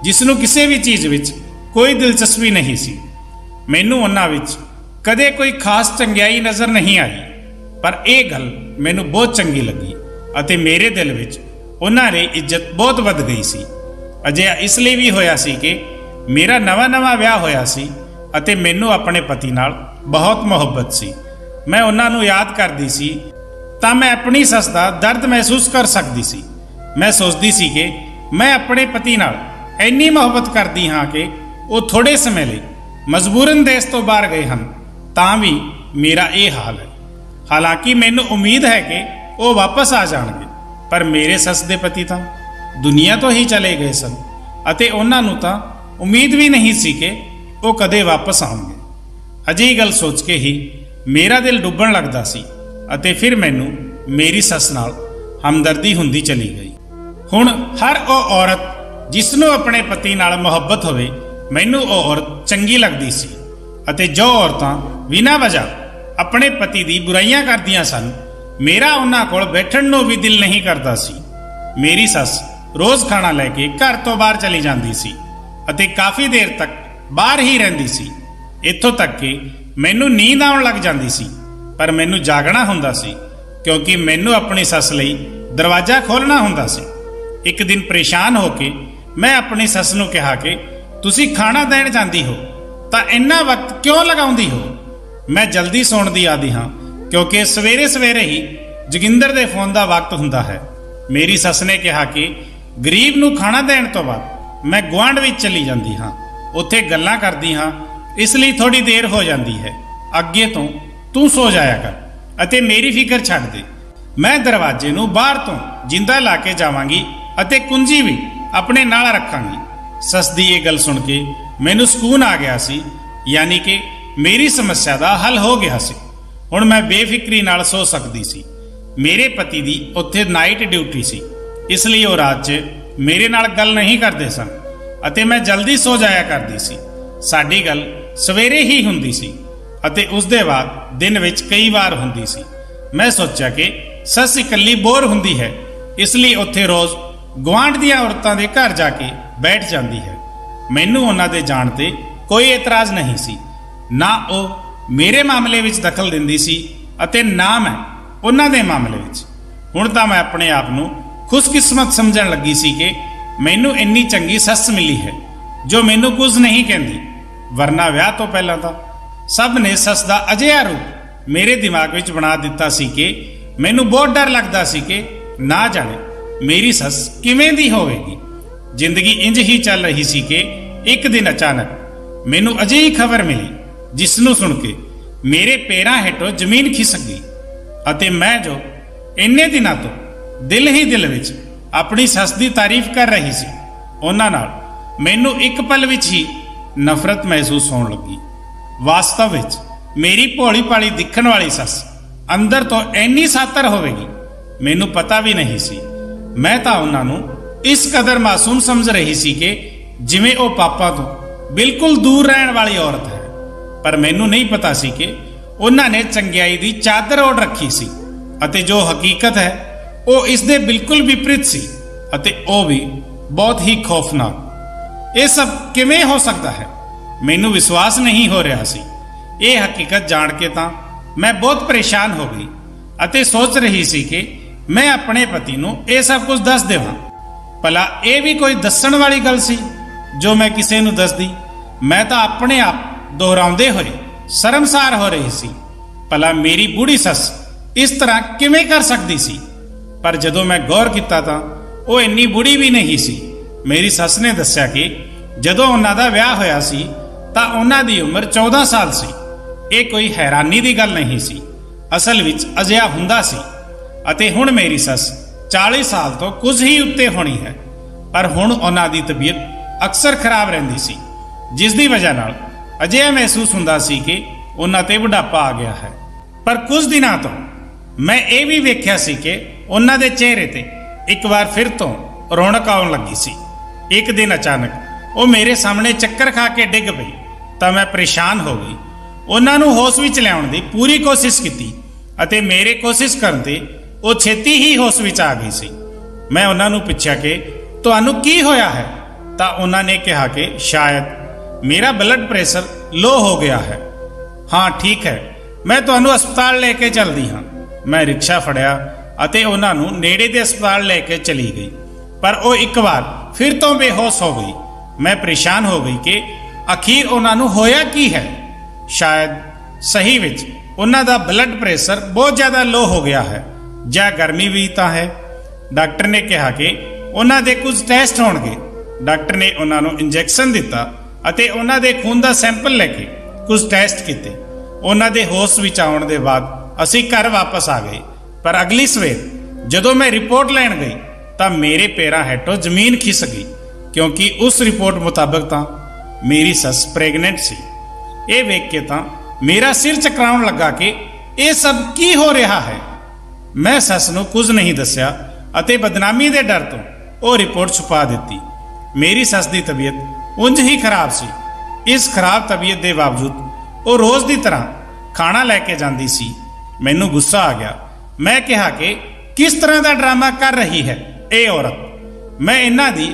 ਜਿਸ ਨੂੰ ਕਿਸੇ ਵੀ ਚੀਜ਼ ਵਿੱਚ ਕੋਈ ਦਿਲਚਸਪੀ ਨਹੀਂ ਸੀ। ਮੈਨੂੰ ਉਹਨਾਂ ਵਿੱਚ ਕਦੇ ਕੋਈ ਖਾਸ ਚੰਗਿਆਈ ਨਜ਼ਰ ਨਹੀਂ ਆਈ, ਪਰ ਇਹ ਗੱਲ ਮੈਨੂੰ ਬਹੁਤ ਚੰਗੀ ਲੱਗੀ ਅਤੇ ਮੇਰੇ ਦਿਲ ਵਿੱਚ ਉਹਨਾਂ ਦੀ ਇੱਜ਼ਤ ਬਹੁਤ ਵੱਧ ਗਈ ਸੀ। ਅਜਿਹਾ ਇਸ ਲਈ ਵੀ ਹੋਇਆ ਸੀ ਕਿ ਮੇਰਾ ਨਵਾਂ ਵਿਆਹ ਹੋਇਆ ਸੀ ਅਤੇ ਮੈਨੂੰ ਆਪਣੇ ਪਤੀ ਨਾਲ ਬਹੁਤ ਮੁਹੱਬਤ ਸੀ। ਮੈਂ ਉਹਨਾਂ ਨੂੰ ਯਾਦ ਕਰਦੀ ਸੀ ਤਾਂ ਮੈਂ ਆਪਣੀ ਸੱਸ ਦਾ ਦਰਦ ਮਹਿਸੂਸ ਕਰ ਸਕਦੀ ਸੀ। ਮੈਂ ਸੋਚਦੀ ਸੀ ਕਿ ਮੈਂ ਆਪਣੇ ਪਤੀ ਨਾਲ ਇੰਨੀ ਮੁਹੱਬਤ ਕਰਦੀ ਹਾਂ ਕਿ ਉਹ ਥੋੜੇ ਸਮੇਂ ਲਈ ਮਜਬੂਰਨ ਦੇਸ਼ ਤੋਂ ਬਾਹਰ ਗਏ ਹਨ, ਤਾਂ ਵੀ ਮੇਰਾ ਇਹ ਹਾਲ ਹੈ। ਹਾਲਾਂਕਿ ਮੈਨੂੰ ਉਮੀਦ ਹੈ ਕਿ ਉਹ ਵਾਪਸ ਆ ਜਾਣਗੇ, ਪਰ ਮੇਰੇ ਸੱਸ ਦੇ ਪਤੀ ਤਾਂ ਦੁਨੀਆ ਤੋਂ ਹੀ ਚਲੇ ਗਏ ਸਨ ਅਤੇ ਉਹਨਾਂ ਨੂੰ ਤਾਂ ਉਮੀਦ ਵੀ ਨਹੀਂ ਸੀ ਕਿ ਉਹ ਕਦੇ ਵਾਪਸ ਆਉਣਗੇ। ਅਜਿਹੀ ਗੱਲ ਸੋਚ ਕੇ ਹੀ ਮੇਰਾ ਦਿਲ ਡੁੱਬਣ ਲੱਗਦਾ ਸੀ ਅਤੇ ਫਿਰ ਮੈਨੂੰ ਮੇਰੀ ਸੱਸ ਨਾਲ ਹਮਦਰਦੀ ਹੁੰਦੀ ਚਲੀ ਗਈ। ਹੁਣ ਹਰ ਉਹ ਔਰਤ ਜਿਸ ਨੂੰ ਆਪਣੇ ਪਤੀ ਨਾਲ ਮੁਹੱਬਤ ਹੋਵੇ, ਮੈਨੂੰ ਉਹ ਔਰਤ ਚੰਗੀ ਲੱਗਦੀ ਸੀ ਅਤੇ ਜੋ ਔਰਤਾਂ ਬਿਨਾਂ ਵਜ੍ਹਾ ਆਪਣੇ ਪਤੀ ਦੀ ਬੁਰਾਈਆਂ ਕਰਦੀਆਂ ਸਨ, ਮੇਰਾ ਉਹਨਾਂ ਕੋਲ ਬੈਠਣ ਨੂੰ ਵੀ ਦਿਲ ਨਹੀਂ ਕਰਦਾ ਸੀ। ਮੇਰੀ ਸੱਸ ਰੋਜ਼ ਖਾਣਾ ਲੈ ਕੇ ਘਰ ਤੋਂ ਬਾਹਰ ਚਲੀ ਜਾਂਦੀ ਸੀ ਅਤੇ ਕਾਫੀ ਦੇਰ ਤੱਕ ਬਾਹਰ ਹੀ ਰਹਿੰਦੀ ਸੀ। ਇੱਥੋਂ ਤੱਕ ਕਿ ਮੈਨੂੰ ਨੀਂਦ ਆਉਣ ਲੱਗ ਜਾਂਦੀ ਸੀ, ਪਰ ਮੈਨੂੰ ਜਾਗਣਾ ਹੁੰਦਾ ਸੀ ਕਿਉਂਕਿ ਮੈਨੂੰ ਆਪਣੀ ਸੱਸ ਲਈ ਦਰਵਾਜ਼ਾ ਖੋਲ੍ਹਣਾ ਹੁੰਦਾ ਸੀ। ਇੱਕ ਦਿਨ ਪਰੇਸ਼ਾਨ ਹੋ ਕੇ ਮੈਂ ਆਪਣੀ ਸੱਸ ਨੂੰ ਕਿਹਾ ਕਿ ਤੁਸੀਂ ਖਾਣਾ ਦੇਣ ਜਾਂਦੀ ਹੋ ਤਾਂ ਇੰਨਾ ਵਕਤ ਕਿਉਂ ਲਗਾਉਂਦੀ ਹੋ? ਮੈਂ ਜਲਦੀ ਸੌਣ ਦੀ ਆਦੀ ਹਾਂ ਕਿਉਂਕਿ ਸਵੇਰੇ ਹੀ ਜੋਗਿੰਦਰ ਦੇ ਫੋਨ ਦਾ ਵਕਤ ਹੁੰਦਾ ਹੈ। ਮੇਰੀ ਸੱਸ ਨੇ ਕਿਹਾ ਕਿ ਗਰੀਬ ਨੂੰ ਖਾਣਾ ਦੇਣ ਤੋਂ ਬਾਅਦ ਮੈਂ ਗੁਆਂਢ ਵਿੱਚ ਚਲੀ ਜਾਂਦੀ ਹਾਂ, ਉੱਥੇ ਗੱਲਾਂ ਕਰਦੀ ਹਾਂ, ਇਸ ਲਈ ਥੋੜੀ ਦੇਰ ਹੋ ਜਾਂਦੀ ਹੈ। ਅੱਗੇ ਤੋਂ ਤੂੰ ਸੋ ਜਾਇਆ ਕਰ ਅਤੇ ਮੇਰੀ ਫਿਕਰ ਛੱਡ ਦੇ। ਮੈਂ ਦਰਵਾਜ਼ੇ ਨੂੰ ਬਾਹਰ ਤੋਂ ਜਿੰਦਾ ਲਾ ਕੇ ਜਾਵਾਂਗੀ ਅਤੇ ਕੁੰਜੀ ਵੀ ਆਪਣੇ ਨਾਲ ਰੱਖਾਂਗੀ। ਸੱਸ ਦੀ ਇਹ ਗੱਲ ਸੁਣ ਕੇ ਮੈਨੂੰ ਸਕੂਨ ਆ ਗਿਆ ਸੀ, ਯਾਨੀ ਕਿ ਮੇਰੀ ਸਮੱਸਿਆ ਦਾ ਹੱਲ ਹੋ ਗਿਆ ਸੀ। ਹੁਣ ਮੈਂ ਬੇਫਿਕਰੀ ਨਾਲ ਸੋ ਸਕਦੀ ਸੀ। ਮੇਰੇ ਪਤੀ ਦੀ ਉੱਥੇ ਨਾਈਟ ਡਿਊਟੀ ਸੀ, ਇਸ ਲਈ ਉਹ ਰਾਤ 'ਚ ਮੇਰੇ ਨਾਲ ਗੱਲ ਨਹੀਂ ਕਰਦੇ ਸਨ ਅਤੇ ਮੈਂ ਜਲਦੀ ਸੋ ਜਾਇਆ ਕਰਦੀ ਸੀ। ਸਾਡੀ ਗੱਲ ਸਵੇਰੇ ਹੀ ਹੁੰਦੀ ਸੀ ਅਤੇ ਉਸ ਦੇ ਬਾਅਦ ਦਿਨ ਵਿੱਚ ਕਈ ਵਾਰ ਹੁੰਦੀ ਸੀ। ਮੈਂ ਸੋਚਿਆ ਕਿ ਸੱਸ ਇਕੱਲੀ ਬੋਰ ਹੁੰਦੀ ਹੈ, ਇਸ ਲਈ ਉੱਥੇ ਰੋਜ਼ ਗੁਆਂਢ ਦੀਆਂ ਔਰਤਾਂ ਦੇ ਘਰ ਜਾ ਕੇ ਬੈਠ ਜਾਂਦੀ ਹੈ। ਮੈਨੂੰ ਉਹਨਾਂ ਦੇ ਜਾਣ ਤੇ ਕੋਈ ਇਤਰਾਜ਼ ਨਹੀਂ ਸੀ। ਨਾ ਉਹ ਮੇਰੇ ਮਾਮਲੇ ਵਿੱਚ ਦਖਲ ਦਿੰਦੀ ਸੀ ਅਤੇ ਨਾ ਮੈਂ ਉਹਨਾਂ ਦੇ ਮਾਮਲੇ ਵਿੱਚ। ਹੁਣ ਤਾਂ ਮੈਂ ਆਪਣੇ ਆਪ ਨੂੰ ਖੁਸ਼ਕਿਸਮਤ ਸਮਝਣ ਲੱਗੀ ਸੀ ਕਿ ਮੈਨੂੰ ਇੰਨੀ ਚੰਗੀ ਸੱਸ ਮਿਲੀ ਹੈ ਜੋ ਮੈਨੂੰ ਕੁਝ ਨਹੀਂ ਕਹਿੰਦੀ, ਵਰਨਾ ਵਿਆਹ ਤੋਂ ਪਹਿਲਾਂ ਤਾਂ ਸਭ ਨੇ ਸੱਸ ਦਾ ਅਜਿਹਾ ਰੂਪ ਮੇਰੇ ਦਿਮਾਗ ਵਿੱਚ ਬਣਾ ਦਿੱਤਾ ਸੀ ਕਿ ਮੈਨੂੰ ਬਹੁਤ ਡਰ ਲੱਗਦਾ ਸੀ ਕਿ ਨਾ ਜਾਣੇ ਮੇਰੀ ਸੱਸ ਕਿਵੇਂ ਦੀ ਹੋਵੇਗੀ। ਜ਼ਿੰਦਗੀ ਇੰਜ ਹੀ ਚੱਲ ਰਹੀ ਸੀ ਕਿ ਇੱਕ ਦਿਨ ਅਚਾਨਕ ਮੈਨੂੰ ਅਜਿਹੀ ਖਬਰ ਮਿਲੀ ਜਿਸ ਨੂੰ ਸੁਣ ਕੇ ਮੇਰੇ ਪੈਰਾਂ ਹੇਠੋਂ ਜ਼ਮੀਨ ਖਿਸਕ ਗਈ ਅਤੇ ਮੈਂ ਜੋ ਇੰਨੇ ਦਿਨਾਂ ਤੋਂ ਦਿਲ ਹੀ ਦਿਲ ਵਿੱਚ ਆਪਣੀ ਸੱਸ ਦੀ ਤਾਰੀਫ ਕਰ ਰਹੀ ਸੀ, ਉਹਨਾਂ ਨਾਲ ਮੈਨੂੰ ਇੱਕ ਪਲ ਵਿੱਚ ਹੀ ਨਫ਼ਰਤ ਮਹਿਸੂਸ ਹੋਣ ਲੱਗੀ। ਵਾਸਤਵ ਵਿੱਚ ਮੇਰੀ ਭੋਲੀ ਭਾਲੀ ਦਿਖਣ ਵਾਲੀ ਸੱਸ ਅੰਦਰ ਤੋਂ ਇੰਨੀ ਸਾਤਰ ਹੋਵੇਗੀ ਮੈਨੂੰ ਪਤਾ ਵੀ ਨਹੀਂ ਸੀ। ਮੈਂ ਤਾਂ ਉਹਨਾਂ ਨੂੰ ਇਸ ਕਦਰ ਮਾਸੂਮ ਸਮਝ ਰਹੀ ਸੀ ਕਿ ਜਿਵੇਂ ਉਹ ਪਾਪਾਂ ਤੋਂ ਬਿਲਕੁਲ ਦੂਰ ਰਹਿਣ ਵਾਲੀ ਔਰਤ ਹੈ। ਪਰ ਮੈਨੂੰ ਨਹੀਂ ਪਤਾ ਸੀ ਕਿ ਉਹਨਾਂ ਨੇ ਚੰਗਿਆਈ ਦੀ ਚਾਦਰ ਓढ़ ਰੱਖੀ ਸੀ ਅਤੇ ਜੋ ਹਕੀਕਤ ਹੈ ਉਹ ਇਸ ਦੇ ਬਿਲਕੁਲ ਵਿਪਰੀਤ ਸੀ, ਅਤੇ ਉਹ ਵੀ ਬਹੁਤ ਹੀ ਖੌਫਨਾਕ। ਇਹ ਸਭ ਕਿਵੇਂ ਹੋ ਸਕਦਾ ਹੈ? ਮੈਨੂੰ ਵਿਸ਼ਵਾਸ ਨਹੀਂ ਹੋ ਰਿਹਾ ਸੀ। ਇਹ ਹਕੀਕਤ ਜਾਣ ਕੇ ਤਾਂ ਮੈਂ ਬਹੁਤ ਪਰੇਸ਼ਾਨ ਹੋ ਗਈ ਅਤੇ ਸੋਚ ਰਹੀ ਸੀ ਕਿ ਮੈਂ ਆਪਣੇ ਪਤੀ ਨੂੰ ਇਹ ਸਭ ਕੁਝ ਦੱਸ ਦੇਵਾਂ। ਭਲਾ ਇਹ ਵੀ ਕੋਈ ਦੱਸਣ ਵਾਲੀ ਗੱਲ ਸੀ ਜੋ ਮੈਂ ਕਿਸੇ ਨੂੰ ਦੱਸਦੀ? ਮੈਂ ਤਾਂ ਆਪਣੇ ਆਪ ਦੁਹਰਾਉਂਦੇ ਹੋਏ ਸ਼ਰਮਸਾਰ ਹੋ ਰਹੀ ਸੀ। ਭਲਾ ਮੇਰੀ ਬੁੜੀ ਸੱਸ ਇਸ ਤਰ੍ਹਾਂ ਕਿਵੇਂ ਕਰ ਸਕਦੀ ਸੀ? ਪਰ ਜਦੋਂ ਮੈਂ ਗੌਰ ਕੀਤਾ ਤਾਂ ਉਹ ਇੰਨੀ ਬੁੜੀ ਵੀ ਨਹੀਂ ਸੀ। ਮੇਰੀ ਸੱਸ ਨੇ ਦੱਸਿਆ ਕਿ ਜਦੋਂ ਉਹਨਾਂ ਦਾ ਵਿਆਹ ਹੋਇਆ ਸੀ ਤਾਂ ਉਹਨਾਂ ਦੀ ਉਮਰ 14 ਸਾਲ ਸੀ। ਇਹ ਕੋਈ ਹੈਰਾਨੀ ਦੀ ਗੱਲ ਨਹੀਂ ਸੀ, ਅਸਲ ਵਿੱਚ ਅਜਿਹਾ ਹੁੰਦਾ ਸੀ। ਅਤੇ ਹੁਣ ਮੇਰੀ ਸੱਸ 40 ਸਾਲ ਤੋਂ ਕੁਝ ਹੀ ਉੱਤੇ ਹੋਣੀ ਹੈ, ਪਰ ਹੁਣ ਉਹਨਾਂ ਦੀ ਤਬੀਅਤ ਅਕਸਰ ਖਰਾਬ ਰਹਿੰਦੀ ਸੀ, ਜਿਸ ਦੀ ਵਜ੍ਹਾ ਨਾਲ ਅਜਿਹਾ ਮਹਿਸੂਸ ਹੁੰਦਾ ਸੀ ਕਿ ਉਹਨਾਂ ਤੇ ਬੁਢਾਪਾ ਆ ਗਿਆ ਹੈ। ਪਰ ਕੁਝ ਦਿਨਾਂ ਤੋਂ ਮੈਂ ਇਹ ਵੀ ਵੇਖਿਆ ਸੀ ਕਿ ਉਹਨਾਂ ਦੇ ਚਿਹਰੇ ਤੇ ਇੱਕ ਵਾਰ ਫਿਰ ਤੋਂ ਰੌਣਕ ਆਉਣ ਲੱਗੀ ਸੀ। ਇੱਕ ਦਿਨ ਅਚਾਨਕ ਉਹ ਮੇਰੇ ਸਾਹਮਣੇ ਚੱਕਰ ਖਾ ਕੇ ਡਿੱਗ ਪਈ ਤਾਂ ਮੈਂ ਪਰੇਸ਼ਾਨ ਹੋ ਗਈ। ਉਹਨਾਂ ਨੂੰ ਹੋਸ਼ ਵਿੱਚ ਲਿਆਉਣ ਦੀ ਪੂਰੀ ਕੋਸ਼ਿਸ਼ ਕੀਤੀ ਅਤੇ ਮੇਰੇ ਕੋਸ਼ਿਸ਼ ਕਰਨ ਤੇ ਉਹ ਛੇਤੀ ਹੀ ਹੋਸ਼ ਵਿੱਚ ਆ ਗਈ ਸੀ। ਮੈਂ ਉਹਨਾਂ ਨੂੰ ਪੁੱਛਿਆ ਕਿ ਤੁਹਾਨੂੰ ਕੀ ਹੋਇਆ ਹੈ? ਤਾਂ ਉਹਨਾਂ ਨੇ ਕਿਹਾ ਕਿ ਸ਼ਾਇਦ ਮੇਰਾ ਬਲੱਡ ਪ੍ਰੈਸ਼ਰ ਲੋ ਹੋ ਗਿਆ ਹੈ। ਹਾਂ ਠੀਕ ਹੈ, ਮੈਂ ਤੁਹਾਨੂੰ ਹਸਪਤਾਲ ਲੈ ਕੇ ਚੱਲਦੀ ਹਾਂ। ਮੈਂ ਰਿਕਸ਼ਾ ਫੜਿਆ ਅਤੇ ਉਹਨਾਂ ਨੂੰ ਨੇੜੇ ਦੇ ਹਸਪਤਾਲ ਲੈ ਕੇ ਚਲੀ ਗਈ, ਪਰ ਉਹ ਇੱਕ ਵਾਰ ਫਿਰ ਤੋਂ ਬੇਹੋਸ਼ ਹੋ ਗਈ। ਮੈਂ ਪਰੇਸ਼ਾਨ ਹੋ ਗਈ ਕਿ ਆਖਿਰ ਉਹਨਾਂ ਨੂੰ ਹੋਇਆ ਕੀ ਹੈ। ਸ਼ਾਇਦ ਸਹੀ ਵਿੱਚ ਉਹਨਾਂ ਦਾ ਬਲੱਡ ਪ੍ਰੈਸ਼ਰ ਬਹੁਤ ਜ਼ਿਆਦਾ ਲੋ ਹੋ ਗਿਆ ਹੈ, ਜਾਂ ਗਰਮੀ ਵੀ ਤਾਂ ਹੈ। ਡਾਕਟਰ ਨੇ ਕਿਹਾ ਕਿ ਉਹਨਾਂ ਦੇ ਕੁਝ ਟੈਸਟ ਹੋਣਗੇ। ਡਾਕਟਰ ਨੇ ਉਹਨਾਂ ਨੂੰ ਇੰਜੈਕਸ਼ਨ ਦਿੱਤਾ ਅਤੇ ਉਹਨਾਂ ਦੇ ਖੂਨ ਦਾ ਸੈਂਪਲ ਲੈ ਕੇ ਕੁਝ ਟੈਸਟ ਕੀਤੇ। ਉਹਨਾਂ ਦੇ ਹੋਸ਼ ਵਿੱਚ ਆਉਣ ਦੇ ਬਾਅਦ ਅਸੀਂ ਘਰ ਵਾਪਸ ਆ ਗਏ। ਪਰ ਅਗਲੀ ਸਵੇਰ ਜਦੋਂ ਮੈਂ ਰਿਪੋਰਟ ਲੈਣ ਗਈ ਤਾਂ ਮੇਰੇ ਪੈਰਾਂ ਹੇਠੋਂ ਜ਼ਮੀਨ ਖਿਸਕ ਗਈ, ਕਿਉਂਕਿ ਉਸ ਰਿਪੋਰਟ ਮੁਤਾਬਕ ਤਾਂ ਮੇਰੀ ਸੱਸ ਪ੍ਰੈਗਨੈਂਟ ਸੀ। ਇਹ ਵੇਖ ਕੇ ਤਾਂ ਮੇਰਾ ਸਿਰ ਚਕਰਾਉਣ ਲੱਗਾ ਕਿ ਇਹ ਸਭ ਕੀ ਹੋ ਰਿਹਾ ਹੈ। ਮੈਂ ਸੱਸ ਨੂੰ ਕੁਝ ਨਹੀਂ ਦੱਸਿਆ ਅਤੇ ਬਦਨਾਮੀ ਦੇ ਡਰ ਤੋਂ ਉਹ ਰਿਪੋਰਟ ਛੁਪਾ ਦਿੱਤੀ। ਮੇਰੀ ਸੱਸ ਦੀ ਤਬੀਅਤ ਉਂਝ ਹੀ ਖਰਾਬ ਸੀ। ਇਸ ਖਰਾਬ ਤਬੀਅਤ ਦੇ ਬਾਵਜੂਦ ਉਹ ਰੋਜ਼ ਦੀ ਤਰ੍ਹਾਂ ਖਾਣਾ ਲੈ ਕੇ ਜਾਂਦੀ ਸੀ। ਮੈਨੂੰ ਗੁੱਸਾ ਆ ਗਿਆ। ਮੈਂ ਕਿਹਾ ਕਿ ਕਿਸ ਤਰ੍ਹਾਂ ਦਾ ਡਰਾਮਾ ਕਰ ਰਹੀ ਹੈ ਇਹ ਔਰਤ। ਮੈਂ ਇਹਨਾਂ ਦੀ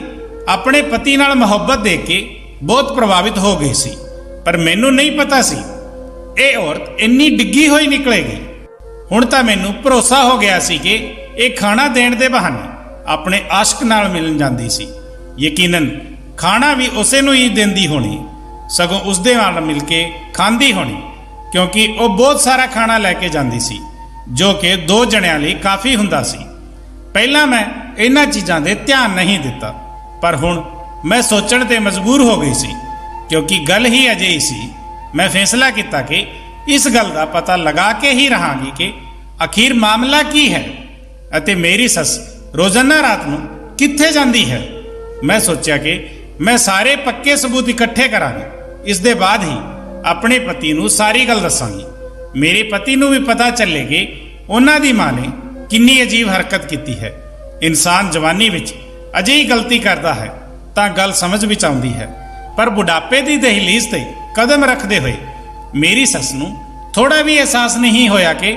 ਆਪਣੇ ਪਤੀ ਨਾਲ ਮੁਹੱਬਤ ਦੇਖ ਕੇ ਬਹੁਤ ਪ੍ਰਭਾਵਿਤ ਹੋ ਗਈ ਸੀ, ਪਰ ਮੈਨੂੰ ਨਹੀਂ ਪਤਾ ਸੀ ਇਹ ਔਰਤ ਇੰਨੀ ਡਿੱਗੀ ਹੋਈ ਨਿਕਲੇਗੀ। ਹੁਣ ਤਾਂ ਮੈਨੂੰ ਭਰੋਸਾ ਹੋ ਗਿਆ ਸੀ ਕਿ ਇਹ ਖਾਣਾ ਦੇਣ ਦੇ ਬਹਾਨੇ ਆਪਣੇ ਆਸ਼ਕ ਨਾਲ ਮਿਲਣ ਜਾਂਦੀ ਸੀ। ਯਕੀਨਨ ਖਾਣਾ ਵੀ ਉਸੇ ਨੂੰ ਹੀ ਦਿੰਦੀ ਹੋਣੀ, ਸਗੋਂ ਉਸਦੇ ਨਾਲ ਮਿਲ ਕੇ ਖਾਂਦੀ ਹੋਣੀ, ਕਿਉਂਕਿ ਉਹ ਬਹੁਤ ਸਾਰਾ ਖਾਣਾ ਲੈ ਕੇ ਜਾਂਦੀ ਸੀ, ਜੋ ਕਿ 2 ਜਣਿਆਂ ਲਈ ਕਾਫੀ ਹੁੰਦਾ ਸੀ। ਪਹਿਲਾਂ ਮੈਂ ਇਹਨਾਂ ਚੀਜ਼ਾਂ ਦੇ ਧਿਆਨ ਨਹੀਂ ਦਿੱਤਾ, ਪਰ ਹੁਣ ਮੈਂ ਸੋਚਣ ਤੇ ਮਜਬੂਰ ਹੋ ਗਈ ਸੀ, ਕਿਉਂਕਿ ਗੱਲ ਹੀ ਅਜਿਹੀ ਸੀ। ਮੈਂ ਫੈਸਲਾ ਕੀਤਾ ਕਿ ਇਸ ਗੱਲ ਦਾ ਪਤਾ ਲਗਾ ਕੇ ਹੀ ਰਹਾਂਗੀ ਕਿ ਆਖਿਰ ਮਾਮਲਾ ਕੀ ਹੈ ਅਤੇ ਮੇਰੀ ਸੱਸ ਰੋਜ਼ਾਨਾ ਰਾਤ ਨੂੰ ਕਿੱਥੇ ਜਾਂਦੀ ਹੈ। ਮੈਂ ਸੋਚਿਆ ਕਿ ਮੈਂ ਸਾਰੇ ਪੱਕੇ ਸਬੂਤ ਇਕੱਠੇ ਕਰਾਂਗੀ। ਇਸ ਦੇ ਬਾਅਦ ਹੀ ਆਪਣੇ ਪਤੀ ਨੂੰ ਸਾਰੀ ਗੱਲ ਦੱਸਾਂਗੀ। ਮੇਰੇ ਪਤੀ ਨੂੰ ਵੀ ਪਤਾ ਚੱਲੇ ਕਿ ਉਹਨਾਂ ਦੀ ਮਾਂ ਨੇ ਕਿੰਨੀ ਅਜੀਬ ਹਰਕਤ ਕੀਤੀ ਹੈ। ਇਨਸਾਨ ਜਵਾਨੀ ਵਿੱਚ ਅਜਿਹੀ ਗਲਤੀ ਕਰਦਾ ਹੈ ਤਾਂ ਗੱਲ ਸਮਝ ਵਿੱਚ ਆਉਂਦੀ ਹੈ, ਪਰ ਬੁਢਾਪੇ ਦੀ ਦਹਿਲੀਜ਼ ਤੇ ਕਦਮ ਰੱਖਦੇ ਹੋਏ ਮੇਰੀ ਸੱਸ ਨੂੰ ਥੋੜਾ ਵੀ ਅਹਿਸਾਸ ਨਹੀਂ ਹੋਇਆ ਕਿ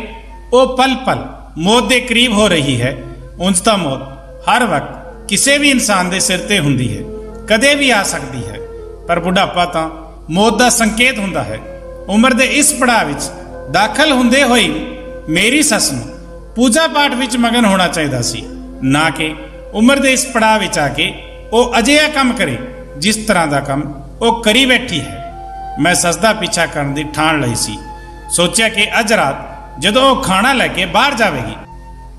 ਉਹ ਪਲ ਪਲ ਮੌਤ ਦੇ ਕਰੀਬ ਹੋ ਰਹੀ ਹੈ। ਉਂਝ ਤਾਂ ਮੌਤ ਹਰ ਵਕਤ ਕਿਸੇ ਵੀ ਇਨਸਾਨ ਦੇ ਸਿਰ ਤੇ ਹੁੰਦੀ ਹੈ, ਕਦੇ ਵੀ ਆ ਸਕਦੀ ਹੈ, ਪਰ ਬੁਢਾਪਾ ਤਾਂ ਮੌਤ ਦਾ ਸੰਕੇਤ ਹੁੰਦਾ ਹੈ। ਉਮਰ ਦੇ ਇਸ ਪੜਾਅ ਵਿੱਚ ਦਾਖਲ ਹੁੰਦੇ ਹੋਏ ਮੇਰੀ ਸੱਸ ਨੂੰ ਪੂਜਾ ਪਾਠ ਵਿੱਚ ਮਗਨ ਹੋਣਾ ਚਾਹੀਦਾ ਸੀ, ਨਾ ਕਿ ਉਮਰ ਦੇ ਇਸ ਪੜਾਅ ਵਿੱਚ ਆ ਕੇ ਉਹ ਅਜਿਹਾ ਕੰਮ ਕਰੇ ਜਿਸ ਤਰ੍ਹਾਂ ਦਾ ਕੰਮ ਉਹ ਕਰੀ ਬੈਠੀ ਹੈ। ਮੈਂ ਸੱਸ ਦਾ ਪਿੱਛਾ ਕਰਨ ਦੀ ਠਾਣ ਲਈ ਸੀ। ਸੋਚਿਆ ਕਿ ਅੱਜ ਰਾਤ ਜਦੋਂ ਉਹ ਖਾਣਾ ਲੈ ਕੇ ਬਾਹਰ ਜਾਵੇਗੀ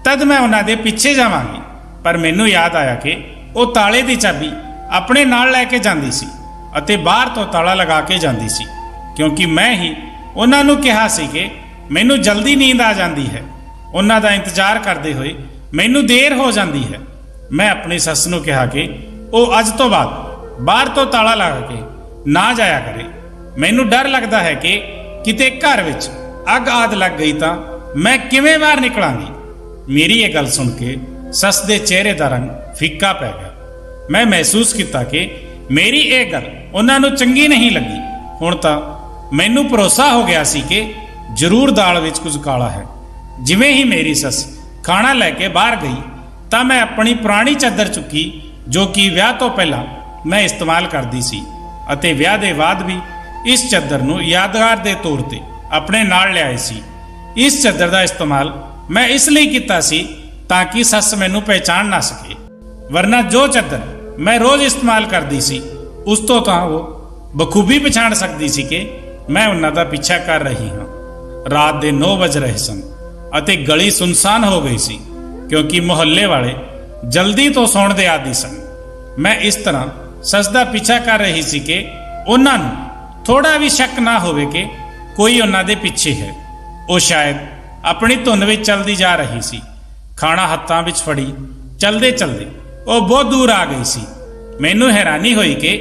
ਤਦ ਮੈਂ ਉਹਨਾਂ ਦੇ ਪਿੱਛੇ ਜਾਵਾਂਗੀ, ਪਰ ਮੈਨੂੰ ਯਾਦ ਆਇਆ ਕਿ ਉਹ ਤਾਲੇ ਦੀ ਚਾਬੀ ਆਪਣੇ ਨਾਲ ਲੈ ਕੇ ਜਾਂਦੀ ਸੀ ਅਤੇ ਬਾਹਰ ਤੋਂ ਤਾਲਾ ਲਗਾ ਕੇ ਜਾਂਦੀ ਸੀ, ਕਿਉਂਕਿ ਮੈਂ ਹੀ ਉਹਨਾਂ ਨੂੰ ਕਿਹਾ ਸੀ ਕਿ ਮੈਨੂੰ ਜਲਦੀ ਨੀਂਦ ਆ ਜਾਂਦੀ ਹੈ। ਉਹਨਾਂ ਦਾ ਇੰਤਜ਼ਾਰ ਕਰਦੇ ਹੋਏ ਮੈਨੂੰ ਦੇਰ ਹੋ ਜਾਂਦੀ ਹੈ। ਮੈਂ ਆਪਣੀ ਸੱਸ ਨੂੰ ਕਿਹਾ ਕਿ ਉਹ ਅੱਜ ਤੋਂ ਬਾਅਦ ਬਾਹਰ ਤੋਂ ਤਾਲਾ ਲਾ ਕੇ ਨਾ ਜਾਇਆ ਕਰੇ। ਮੈਨੂੰ ਡਰ ਲੱਗਦਾ ਹੈ ਕਿ ਕਿਤੇ ਘਰ ਵਿੱਚ ਅੱਗ ਆਦ ਲੱਗ ਗਈ ਤਾਂ ਮੈਂ ਕਿਵੇਂ ਬਾਹਰ ਨਿਕਲਾਂਗੀ। ਮੇਰੀ ਇਹ ਗੱਲ ਸੁਣ ਕੇ ਸੱਸ ਦੇ ਚਿਹਰੇ ਦਾ ਰੰਗ ਫਿੱਕਾ ਪੈ ਗਿਆ। ਮੈਂ ਮਹਿਸੂਸ ਕੀਤਾ ਕਿ ਮੇਰੀ ਇਹ ਗੱਲ ਉਹਨਾਂ ਨੂੰ ਚੰਗੀ ਨਹੀਂ ਲੱਗੀ। ਹੁਣ ਤਾਂ ਮੈਨੂੰ ਭਰੋਸਾ ਹੋ ਗਿਆ ਸੀ ਕਿ ਜ਼ਰੂਰ ਦਾਲ ਵਿੱਚ ਕੁਝ ਕਾਲਾ ਹੈ। ਜਿਵੇਂ ਹੀ ਮੇਰੀ ਸੱਸ ਖਾਣਾ ਲੈ ਕੇ ਬਾਹਰ ਗਈ ਤਾਂ ਮੈਂ ਆਪਣੀ ਪੁਰਾਣੀ ਚਾਦਰ ਚੁੱਕੀ, ਜੋ ਕਿ ਵਿਆਹ ਤੋਂ ਪਹਿਲਾਂ ਮੈਂ ਇਸਤੇਮਾਲ ਕਰਦੀ ਸੀ ਅਤੇ ਵਿਆਹ ਦੇ ਬਾਅਦ ਵੀ ਇਸ ਚਾਦਰ ਨੂੰ ਯਾਦਗਾਰ ਦੇ ਤੌਰ ਤੇ ਆਪਣੇ ਨਾਲ ਲਿਆਏ ਸੀ। ਇਸ ਚਾਦਰ ਦਾ ਇਸਤੇਮਾਲ ਮੈਂ ਇਸ ਲਈ ਕੀਤਾ ਸੀ ਤਾਂ ਕਿ ਸੱਸ ਮੈਨੂੰ ਪਹਿਚਾਣ ਨਾ ਸਕੇ, ਵਰਨਾ ਜੋ ਚਾਦਰ ਮੈਂ ਰੋਜ਼ ਇਸਤੇਮਾਲ ਕਰਦੀ ਸੀ ਉਸ ਤੋਂ ਤਾਂ ਉਹ ਬਖੂਬੀ ਪਛਾਣ ਸਕਦੀ ਸੀ ਕਿ ਮੈਂ ਉਹਨਾਂ ਦਾ ਪਿੱਛਾ ਕਰ ਰਹੀ ਹਾਂ। ਰਾਤ ਦੇ 9 ਵਜ ਰਹੇ ਸਨ ਅਤੇ ਗਲੀ ਸੁਨਸਾਨ ਹੋ ਗਈ ਸੀ, ਕਿਉਂਕਿ ਮੁਹੱਲੇ ਵਾਲੇ ਜਲਦੀ ਤੋਂ ਸੌਣ ਦੇ ਆਦੀ ਸਨ। ਮੈਂ ਇਸ ਤਰ੍ਹਾਂ ਸੱਸ ਦਾ ਪਿੱਛਾ ਕਰ ਰਹੀ ਸੀ ਕਿ ਉਹਨਾਂ ਨੂੰ ਥੋੜਾ ਵੀ ਸ਼ੱਕ ਨਾ ਹੋਵੇ ਕਿ ਕੋਈ ਉਹਨਾਂ ਦੇ ਪਿੱਛੇ ਹੈ। ਉਹ ਸ਼ਾਇਦ ਆਪਣੀ ਧੁਨ ਵਿੱਚ ਚਲਦੀ ਜਾ ਰਹੀ ਸੀ। ਖਾਣਾ ਹੱਥਾਂ ਵਿੱਚ ਫੜੀ ਚਲਦੇ ਚਲਦੇ ਉਹ ਬਹੁਤ ਦੂਰ ਆ ਗਈ ਸੀ। ਮੈਨੂੰ ਹੈਰਾਨੀ ਹੋਈ ਕਿ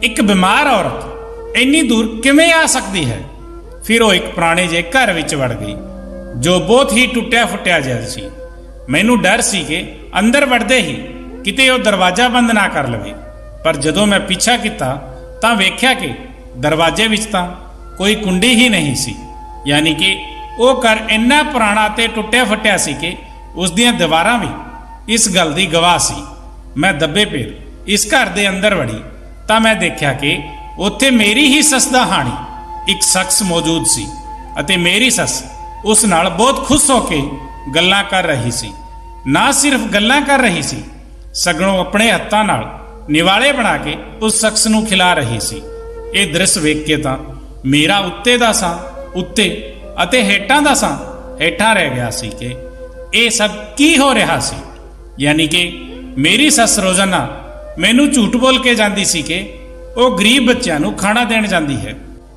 ਇੱਕ ਬਿਮਾਰ ਔਰਤ ਇੰਨੀ ਦੂਰ ਕਿਵੇਂ ਆ ਸਕਦੀ ਹੈ। ਫਿਰ ਉਹ ਇੱਕ ਪੁਰਾਣੇ ਜਿਹੇ ਘਰ ਵਿੱਚ ਵੜ ਗਈ, ਜੋ ਬਹੁਤ ਹੀ ਟੁੱਟਿਆ ਫੁੱਟਿਆ ਜਿਹਾ ਸੀ। ਮੈਨੂੰ ਡਰ ਸੀ ਕਿ ਅੰਦਰ ਵੜਦੇ ਹੀ ਕਿਤੇ ਉਹ ਦਰਵਾਜ਼ਾ ਬੰਦ ਨਾ ਕਰ ਲਵੇ, ਪਰ ਜਦੋਂ ਮੈਂ ਪਿੱਛਾ ਕੀਤਾ ਤਾਂ ਵੇਖਿਆ ਕਿ ਦਰਵਾਜ਼ੇ ਵਿੱਚ ਤਾਂ ਕੋਈ ਕੁੰਡੀ ਹੀ ਨਹੀਂ ਸੀ। ਯਾਨੀ ਕਿ ਉਹ ਘਰ ਇੰਨਾ ਪੁਰਾਣਾ ਤੇ ਟੁੱਟਿਆ ਫੁੱਟਿਆ ਸੀ ਕਿ ਉਸ ਦੀਆਂ ਦੀਵਾਰਾਂ ਵੀ ਇਸ ਗੱਲ ਦੀ ਗਵਾਹ ਸੀ। ਮੈਂ ਦੱਬੇ ਪੈਰ ਇਸ ਘਰ ਦੇ ਅੰਦਰ ਵੜੀ ਤਾਂ ਮੈਂ ਦੇਖਿਆ ਕਿ ਉੱਥੇ ਮੇਰੀ ਹੀ ਸੱਸ ਦਾ ਹਾਣੀ ਇੱਕ ਸ਼ਖਸ ਮੌਜੂਦ ਸੀ ਅਤੇ ਮੇਰੀ ਸੱਸ ਉਸ ਨਾਲ ਬਹੁਤ ਖੁਸ਼ ਹੋ ਕੇ ਗੱਲਾਂ ਕਰ ਰਹੀ ਸੀ। ਨਾ ਸਿਰਫ ਗੱਲਾਂ ਕਰ ਰਹੀ ਸੀ, ਸਗੋਂ ਆਪਣੇ ਹੱਥਾਂ ਨਾਲ ਨਿਵਾਲੇ ਬਣਾ ਕੇ ਉਸ ਸ਼ਖਸ ਨੂੰ ਖਿਲਾ ਰਹੀ ਸੀ। ਇਹ ਦ੍ਰਿਸ਼ ਵੇਖ ਕੇ ਤਾਂ ਮੇਰਾ ਉੱਤੇ ਦਾ ਸਾਂ ਉੱਤੇ ਅਤੇ ਹੇਠਾਂ ਦਾ ਸਾਂ ਹੇਠਾਂ ਰਹਿ ਗਿਆ ਸੀ ਕਿ ਇਹ ਸਭ ਕੀ ਹੋ ਰਿਹਾ ਸੀ। ਯਾਨੀ ਕਿ ਮੇਰੀ ਸੱਸ ਰੋਜ਼ਾਨਾ ਮੈਨੂੰ ਝੂਠ ਬੋਲ ਕੇ ਜਾਂਦੀ ਸੀ ਕਿ ਉਹ ਗਰੀਬ ਬੱਚਿਆਂ ਨੂੰ ਖਾਣਾ ਦੇਣ ਜਾਂਦੀ ਹੈ,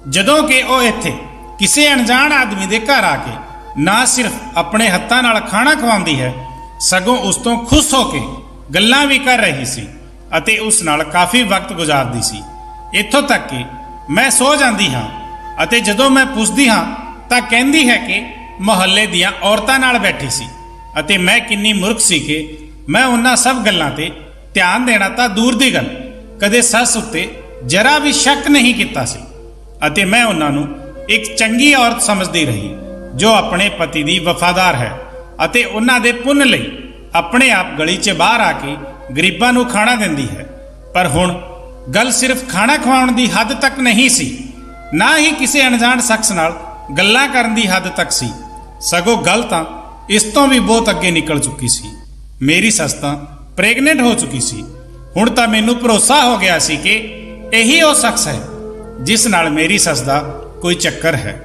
ਜਦੋਂ ਕਿ ਉਹ ਇੱਥੇ ਕਿਸੇ ਅਣਜਾਣ ਆਦਮੀ ਦੇ ਘਰ ਆ ਕੇ ਨਾ ਸਿਰਫ ਆਪਣੇ ਹੱਥਾਂ ਨਾਲ ਖਾਣਾ ਖਵਾਉਂਦੀ ਹੈ, ਸਗੋਂ ਉਸ ਤੋਂ ਖੁਸ਼ ਹੋ ਕੇ ਗੱਲਾਂ ਵੀ ਕਰ ਰਹੀ ਸੀ ਅਤੇ ਉਸ ਨਾਲ ਕਾਫੀ ਵਕਤ ਗੁਜ਼ਾਰਦੀ ਸੀ। ਇੱਥੋਂ ਤੱਕ ਕਿ ਮੈਂ ਸੋ ਜਾਂਦੀ ਹਾਂ ਅਤੇ ਜਦੋਂ ਮੈਂ ਪੁੱਛਦੀ ਹਾਂ ਤਾਂ ਕਹਿੰਦੀ ਹੈ ਕਿ ਮੁਹੱਲੇ ਦੀਆਂ ਔਰਤਾਂ ਨਾਲ ਬੈਠੀ ਸੀ ਅਤੇ ਮੈਂ ਕਿੰਨੀ ਮੂਰਖ ਸੀ ਕਿ ਮੈਂ ਉਹਨਾਂ ਸਭ ਗੱਲਾਂ ਤੇ ਧਿਆਨ ਦੇਣਾ ਤਾਂ ਦੂਰ ਦੀ ਗੱਲ, ਕਦੇ ਸੱਸ ਉੱਤੇ ਜਰਾ ਵੀ ਸ਼ੱਕ ਨਹੀਂ ਕੀਤਾ ਸੀ ਅਤੇ ਮੈਂ ਉਹਨਾਂ ਨੂੰ ਇੱਕ ਚੰਗੀ ਔਰਤ ਸਮਝਦੀ ਰਹੀ, ਜੋ ਆਪਣੇ ਪਤੀ ਦੀ ਵਫਾਦਾਰ ਹੈ ਅਤੇ ਉਹਨਾਂ ਦੇ ਪੁੰਨ ਲਈ ਆਪਣੇ ਆਪ ਗਲੀ 'ਚ ਬਾਹਰ ਆ ਕੇ ਗਰੀਬਾਂ ਨੂੰ ਖਾਣਾ ਦਿੰਦੀ ਹੈ। ਪਰ ਹੁਣ ਗੱਲ ਸਿਰਫ ਖਾਣਾ ਖਵਾਉਣ ਦੀ ਹੱਦ ਤੱਕ ਨਹੀਂ ਸੀ, ਨਾ ਹੀ ਕਿਸੇ ਅਣਜਾਣ ਸ਼ਖਸ ਨਾਲ ਗੱਲਾਂ ਕਰਨ ਦੀ ਹੱਦ ਤੱਕ ਸੀ, ਸਗੋਂ ਗੱਲ ਤਾਂ ਇਸ ਤੋਂ ਵੀ ਬਹੁਤ ਅੱਗੇ ਨਿਕਲ ਚੁੱਕੀ ਸੀ। ਮੇਰੀ ਸੱਸ ਤਾਂ ਪ੍ਰੈਗਨੈਂਟ ਹੋ ਚੁੱਕੀ ਸੀ। ਹੁਣ ਤਾਂ ਮੈਨੂੰ ਭਰੋਸਾ ਹੋ ਗਿਆ ਸੀ ਕਿ ਇਹੀ ਉਹ ਸ਼ਖਸ ਹੈ ਜਿਸ ਨਾਲ ਮੇਰੀ ਸੱਸ ਦਾ ਕੋਈ ਚੱਕਰ ਹੈ।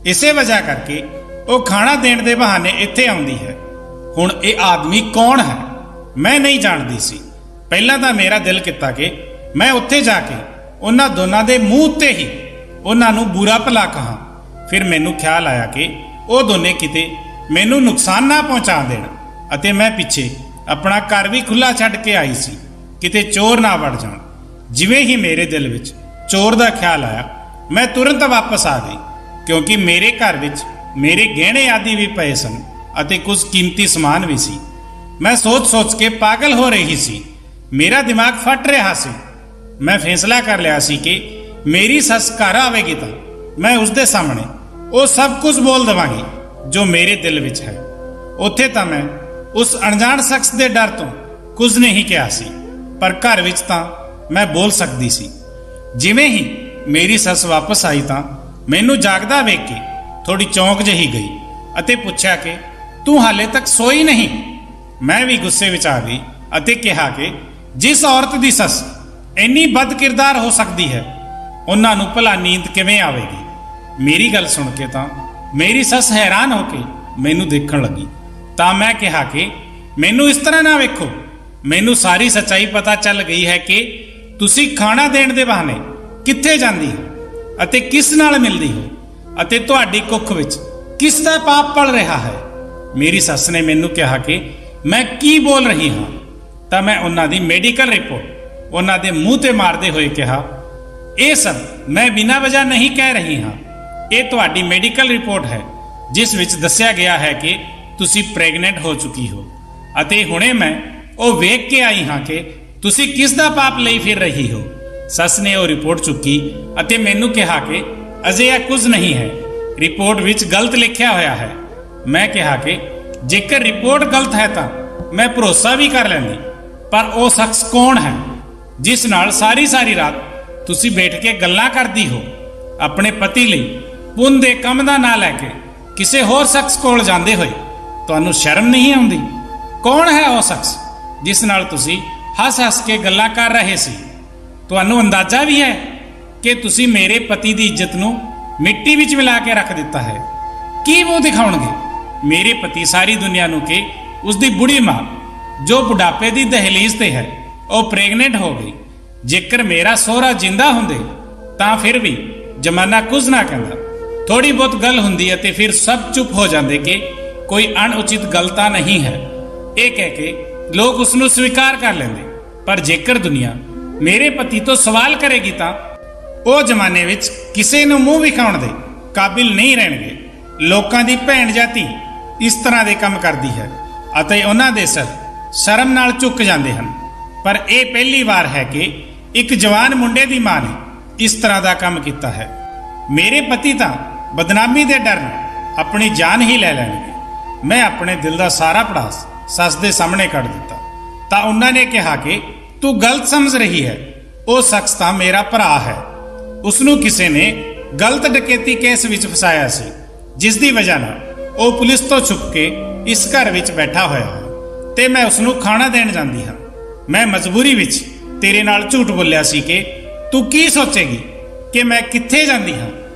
ਇਸੇ ਵਜ੍ਹਾ ਕਰਕੇ ਉਹ ਖਾਣਾ ਦੇਣ ਦੇ ਬਹਾਨੇ ਇੱਥੇ ਆਉਂਦੀ ਹੈ। ਹੁਣ ਇਹ ਆਦਮੀ ਕੌਣ ਹੈ ਮੈਂ ਨਹੀਂ ਜਾਣਦੀ ਸੀ। ਪਹਿਲਾਂ ਤਾਂ ਮੇਰਾ ਦਿਲ ਕੀਤਾ ਕਿ ਮੈਂ ਉੱਥੇ ਜਾ ਕੇ ਉਹਨਾਂ ਦੋਨਾਂ ਦੇ ਮੂੰਹ ਉੱਤੇ ਹੀ ਉਹਨਾਂ ਨੂੰ ਬੁਰਾ ਭਲਾ ਕਹਾਂ। ਫਿਰ ਮੈਨੂੰ ਖਿਆਲ ਆਇਆ ਕਿ ਉਹ ਦੋਨੇ ਕਿਤੇ ਮੈਨੂੰ ਨੁਕਸਾਨ ਨਾ ਪਹੁੰਚਾ ਦੇਣ ਅਤੇ ਮੈਂ ਪਿੱਛੇ ਆਪਣਾ ਘਰ ਵੀ ਖੁੱਲਾ ਛੱਡ ਕੇ ਆਈ ਸੀ, ਕਿਤੇ ਚੋਰ ਨਾ ਵੜ ਜਾਣ। ਜਿਵੇਂ ਹੀ ਮੇਰੇ ਦਿਲ ਵਿੱਚ ਚੋਰ ਦਾ ਖਿਆਲ ਆਇਆ, ਮੈਂ ਤੁਰੰਤ ਵਾਪਸ ਆ ਗਈ, ਕਿਉਂਕਿ ਮੇਰੇ ਘਰ ਵਿੱਚ ਮੇਰੇ ਗਹਿਣੇ ਆਦਿ ਵੀ ਪਏ ਸਨ ਅਤੇ ਕੁਝ ਕੀਮਤੀ ਸਮਾਨ ਵੀ ਸੀ। ਮੈਂ ਸੋਚ ਕੇ ਪਾਗਲ ਹੋ ਰਹੀ ਸੀ। ਮੇਰਾ ਦਿਮਾਗ ਫਟ ਰਿਹਾ ਸੀ। ਮੈਂ ਫੈਸਲਾ ਕਰ ਲਿਆ ਸੀ ਕਿ ਮੇਰੀ ਸੱਸ ਘਰ ਆਵੇਗੀ ਤਾਂ ਮੈਂ ਉਸਦੇ ਸਾਹਮਣੇ ਉਹ ਸਭ ਕੁਝ ਬੋਲ ਦੇਵਾਂਗੀ ਜੋ ਮੇਰੇ ਦਿਲ ਵਿੱਚ ਹੈ। ਉੱਥੇ ਤਾਂ ਮੈਂ ਉਸ ਅਣਜਾਣ ਸ਼ਖਸ ਦੇ ਡਰ ਤੋਂ ਕੁਝ ਨਹੀਂ ਕਿਹਾ ਸੀ, ਪਰ ਘਰ ਵਿੱਚ ਤਾਂ ਮੈਂ ਬੋਲ ਸਕਦੀ ਸੀ। ਜਿਵੇਂ ਹੀ ਮੇਰੀ ਸੱਸ ਵਾਪਸ ਆਈ ਤਾਂ ਮੈਨੂੰ ਜਾਗਦਾ ਵੇਖ ਕੇ ਥੋੜੀ ਚੌਂਕ ਜਿਹੀ ਗਈ ਅਤੇ ਪੁੱਛਿਆ ਕਿ ਤੂੰ ਹਾਲੇ ਤੱਕ ਸੋਈ ਨਹੀਂ। ਮੈਂ ਵੀ ਗੁੱਸੇ ਵਿੱਚ ਆ ਗਈ ਅਤੇ ਕਿਹਾ ਕਿ ਜਿਸ ਔਰਤ ਦੀ ਸੱਸ ਇੰਨੀ ਬਦ ਕਿਰਦਾਰ ਹੋ ਸਕਦੀ ਹੈ, ਉਹਨਾਂ ਨੂੰ ਭਲਾ ਨੀਂਦ ਕਿਵੇਂ ਆਵੇਗੀ। ਮੇਰੀ ਗੱਲ ਸੁਣ ਕੇ ਤਾਂ ਮੇਰੀ ਸੱਸ ਹੈਰਾਨ ਹੋ ਕੇ ਮੈਨੂੰ ਦੇਖਣ ਲੱਗੀ। ਤਾਂ ਮੈਂ ਕਿਹਾ ਕਿ ਮੈਨੂੰ ਇਸ ਤਰ੍ਹਾਂ ਨਾ ਵੇਖੋ, ਮੈਨੂੰ ਸਾਰੀ ਸੱਚਾਈ ਪਤਾ ਚੱਲ ਗਈ ਹੈ ਕਿ ਤੁਸੀਂ ਖਾਣਾ ਦੇਣ ਦੇ ਬਹਾਨੇ ਕਿੱਥੇ ਜਾਂਦੀ ਹੋ ਅਤੇ ਕਿਸ ਨਾਲ ਮਿਲਦੀ ਹੋ ਅਤੇ ਤੁਹਾਡੀ ਕੁੱਖ ਵਿੱਚ ਕਿਸ ਦਾ ਪਾਪ ਪਲ ਰਿਹਾ ਹੈ। ਮੇਰੀ ਸੱਸ ਨੇ ਮੈਨੂੰ ਕਿਹਾ ਕਿ ਮੈਂ ਕੀ ਬੋਲ ਰਹੀ ਹਾਂ, ਤਾਂ ਮੈਂ ਉਹਨਾਂ ਦੀ ਮੈਡੀਕਲ ਰਿਪੋਰਟ ਉਹਨਾਂ ਦੇ ਮੂੰਹ ਤੇ ਮਾਰਦੇ ਹੋਏ ਕਿਹਾ, ਇਹ ਸਭ ਮੈਂ ਬਿਨਾਂ ਵਜ੍ਹਾ ਨਹੀਂ ਕਹਿ ਰਹੀ ਹਾਂ। ਇਹ ਤੁਹਾਡੀ ਮੈਡੀਕਲ ਰਿਪੋਰਟ ਹੈ ਜਿਸ ਵਿੱਚ ਦੱਸਿਆ ਗਿਆ ਹੈ ਕਿ ਤੁਸੀਂ ਪ੍ਰੈਗਨੈਂਟ ਹੋ ਚੁੱਕੀ ਹੋ ਅਤੇ ਹੁਣੇ ਮੈਂ ਉਹ ਵੇਖ ਕੇ ਆਈ ਹਾਂ ਕਿ ਤੁਸੀਂ ਕਿਸ ਦਾ ਪਾਪ ਲਈ ਫਿਰ ਰਹੀ ਹੋ। ਸੱਸ ਨੇ ਉਹ ਰਿਪੋਰਟ ਚੁੱਕੀ ਅਤੇ ਮੈਨੂੰ ਕਿਹਾ ਕਿ ਅਜਿਹਾ ਕੁਝ ਨਹੀਂ ਹੈ, ਰਿਪੋਰਟ ਵਿੱਚ ਗਲਤ ਲਿਖਿਆ ਹੋਇਆ ਹੈ। ਮੈਂ ਕਿਹਾ ਕਿ ਜੇਕਰ ਰਿਪੋਰਟ ਗਲਤ ਹੈ ਤਾਂ ਮੈਂ ਭਰੋਸਾ ਵੀ ਕਰ ਲੈਂਦੀ, ਪਰ ਉਹ ਸ਼ਖਸ ਕੌਣ ਹੈ ਜਿਸ ਨਾਲ ਸਾਰੀ ਰਾਤ ਤੁਸੀਂ ਬੈਠ ਕੇ ਗੱਲਾਂ ਕਰਦੀ ਹੋ? ਆਪਣੇ ਪਤੀ ਲਈ ਪੁੰਨ ਦੇ ਕੰਮ ਦਾ ਨਾਂ ਲੈ ਕੇ ਕਿਸੇ ਹੋਰ ਸ਼ਖਸ ਕੋਲ ਜਾਂਦੇ ਹੋਏ ਤੁਹਾਨੂੰ ਸ਼ਰਮ ਨਹੀਂ ਆਉਂਦੀ? ਕੌਣ ਹੈ ਉਹ ਸ਼ਖਸ ਜਿਸ ਨਾਲ ਤੁਸੀਂ ਹੱਸ ਕੇ ਗੱਲਾਂ ਕਰ ਰਹੇ ਸੀ? ਤੁਹਾਨੂੰ ਅੰਦਾਜ਼ਾ ਵੀ ਹੈ ਕਿ ਤੁਸੀਂ ਮੇਰੇ ਪਤੀ ਦੀ ਇੱਜ਼ਤ ਨੂੰ ਮਿੱਟੀ ਵਿੱਚ ਮਿਲਾ ਕੇ ਰੱਖ ਦਿੱਤਾ ਹੈ। ਕੀ ਮੂੰਹ ਦਿਖਾਉਣਗੇ ਮੇਰੇ ਪਤੀ ਸਾਰੀ ਦੁਨੀਆ ਨੂੰ ਕਿ ਉਸ ਦੀ ਬੁੜੀ ਮਾਂ ਜੋ ਬੁਢਾਪੇ ਦੀ ਦਹਲੀਜ਼ ਤੇ ਹੈ ਉਹ ਪ੍ਰੈਗਨੈਂਟ ਹੋ ਗਈ? ਜੇਕਰ ਮੇਰਾ ਸਹੁਰਾ ਜਿੰਦਾ ਹੁੰਦੇ ਤਾਂ ਫਿਰ ਵੀ ਜ਼ਮਾਨਾ ਕੁਝ ਨਾ ਕਹਿੰਦਾ, ਥੋੜੀ ਬਹੁਤ ਗੱਲ ਹੁੰਦੀ ਅਤੇ ਫਿਰ ਸਭ ਚੁੱਪ ਹੋ ਜਾਂਦੇ ਕਿ ਕੋਈ ਅਣਉਚਿਤ ਗੱਲ ਤਾਂ ਨਹੀਂ ਹੈ। ਇਹ ਕਹਿ ਕੇ ਲੋਕ ਉਸ ਨੂੰ ਸਵੀਕਾਰ ਕਰ ਲੈਂਦੇ। ਪਰ ਜੇਕਰ ਦੁਨੀਆ ਮੇਰੇ ਪਤੀ ਤੋਂ ਸਵਾਲ ਕਰੇਗੀ ਤਾਂ ਉਹ ਜ਼ਮਾਨੇ ਵਿੱਚ ਕਿਸੇ ਨੂੰ ਮੂੰਹ ਵਿਖਾਉਣ ਦੇ ਕਾਬਿਲ ਨਹੀਂ ਰਹਿਣਗੇ। ਲੋਕਾਂ ਦੀ ਭੈਣ ਜਾਤੀ ਇਸ ਤਰ੍ਹਾਂ ਦੇ ਕੰਮ ਕਰਦੀ ਹੈ ਅਤੇ ਉਹਨਾਂ ਦੇ ਸਿਰ ਸ਼ਰਮ ਨਾਲ ਝੁਕ ਜਾਂਦੇ ਹਨ। ਪਰ ਇਹ ਪਹਿਲੀ ਵਾਰ ਹੈ ਕਿ ਇੱਕ ਜਵਾਨ ਮੁੰਡੇ ਦੀ ਮਾਂ ਨੇ ਇਸ ਤਰ੍ਹਾਂ ਦਾ ਕੰਮ ਕੀਤਾ ਹੈ। ਮੇਰੇ ਪਤੀ ਤਾਂ ਬਦਨਾਮੀ ਦੇ ਡਰ ਨਾਲ ਆਪਣੀ ਜਾਨ ਹੀ ਲੈ ਲੈਣਗੇ। ਮੈਂ ਆਪਣੇ ਦਿਲ ਦਾ ਸਾਰਾ ਪੜਾਸ ਸੱਸ ਦੇ ਸਾਹਮਣੇ ਕੱਢ ਦਿੱਤਾ ਤਾਂ ਉਹਨਾਂ ਨੇ ਕਿਹਾ ਕਿ ਤੂੰ ਗਲਤ ਸਮਝ ਰਹੀ ਹੈ, ਉਹ ਸ਼ਖਸ ਤਾਂ ਮੇਰਾ ਭਰਾ ਹੈ। ਉਸ ਨੂੰ ਕਿਸੇ ਨੇ ਗਲਤ ਡਕੈਤੀ ਕੇਸ ਵਿੱਚ ਫਸਾਇਆ ਸੀ, ਜਿਸ ਦੀ ਵਜ੍ਹਾ ਨਾਲ ਉਹ ਪੁਲਿਸ ਤੋਂ ਛੁਪ ਕੇ ਇਸ ਘਰ ਵਿੱਚ ਬੈਠਾ ਹੋਇਆ ਹੈ ਤੇ ਮੈਂ ਉਸ ਨੂੰ ਖਾਣਾ ਦੇਣ ਜਾਂਦੀ ਹਾਂ। ਮੈਂ ਮਜਬੂਰੀ ਵਿੱਚ ਤੇਰੇ ਨਾਲ ਝੂਠ ਬੋਲਿਆ ਸੀ ਕਿ ਤੂੰ ਕੀ ਸੋਚੇਗੀ ਕਿ ਮੈਂ ਕਿੱਥੇ ਜਾਂਦੀ ਹਾਂ,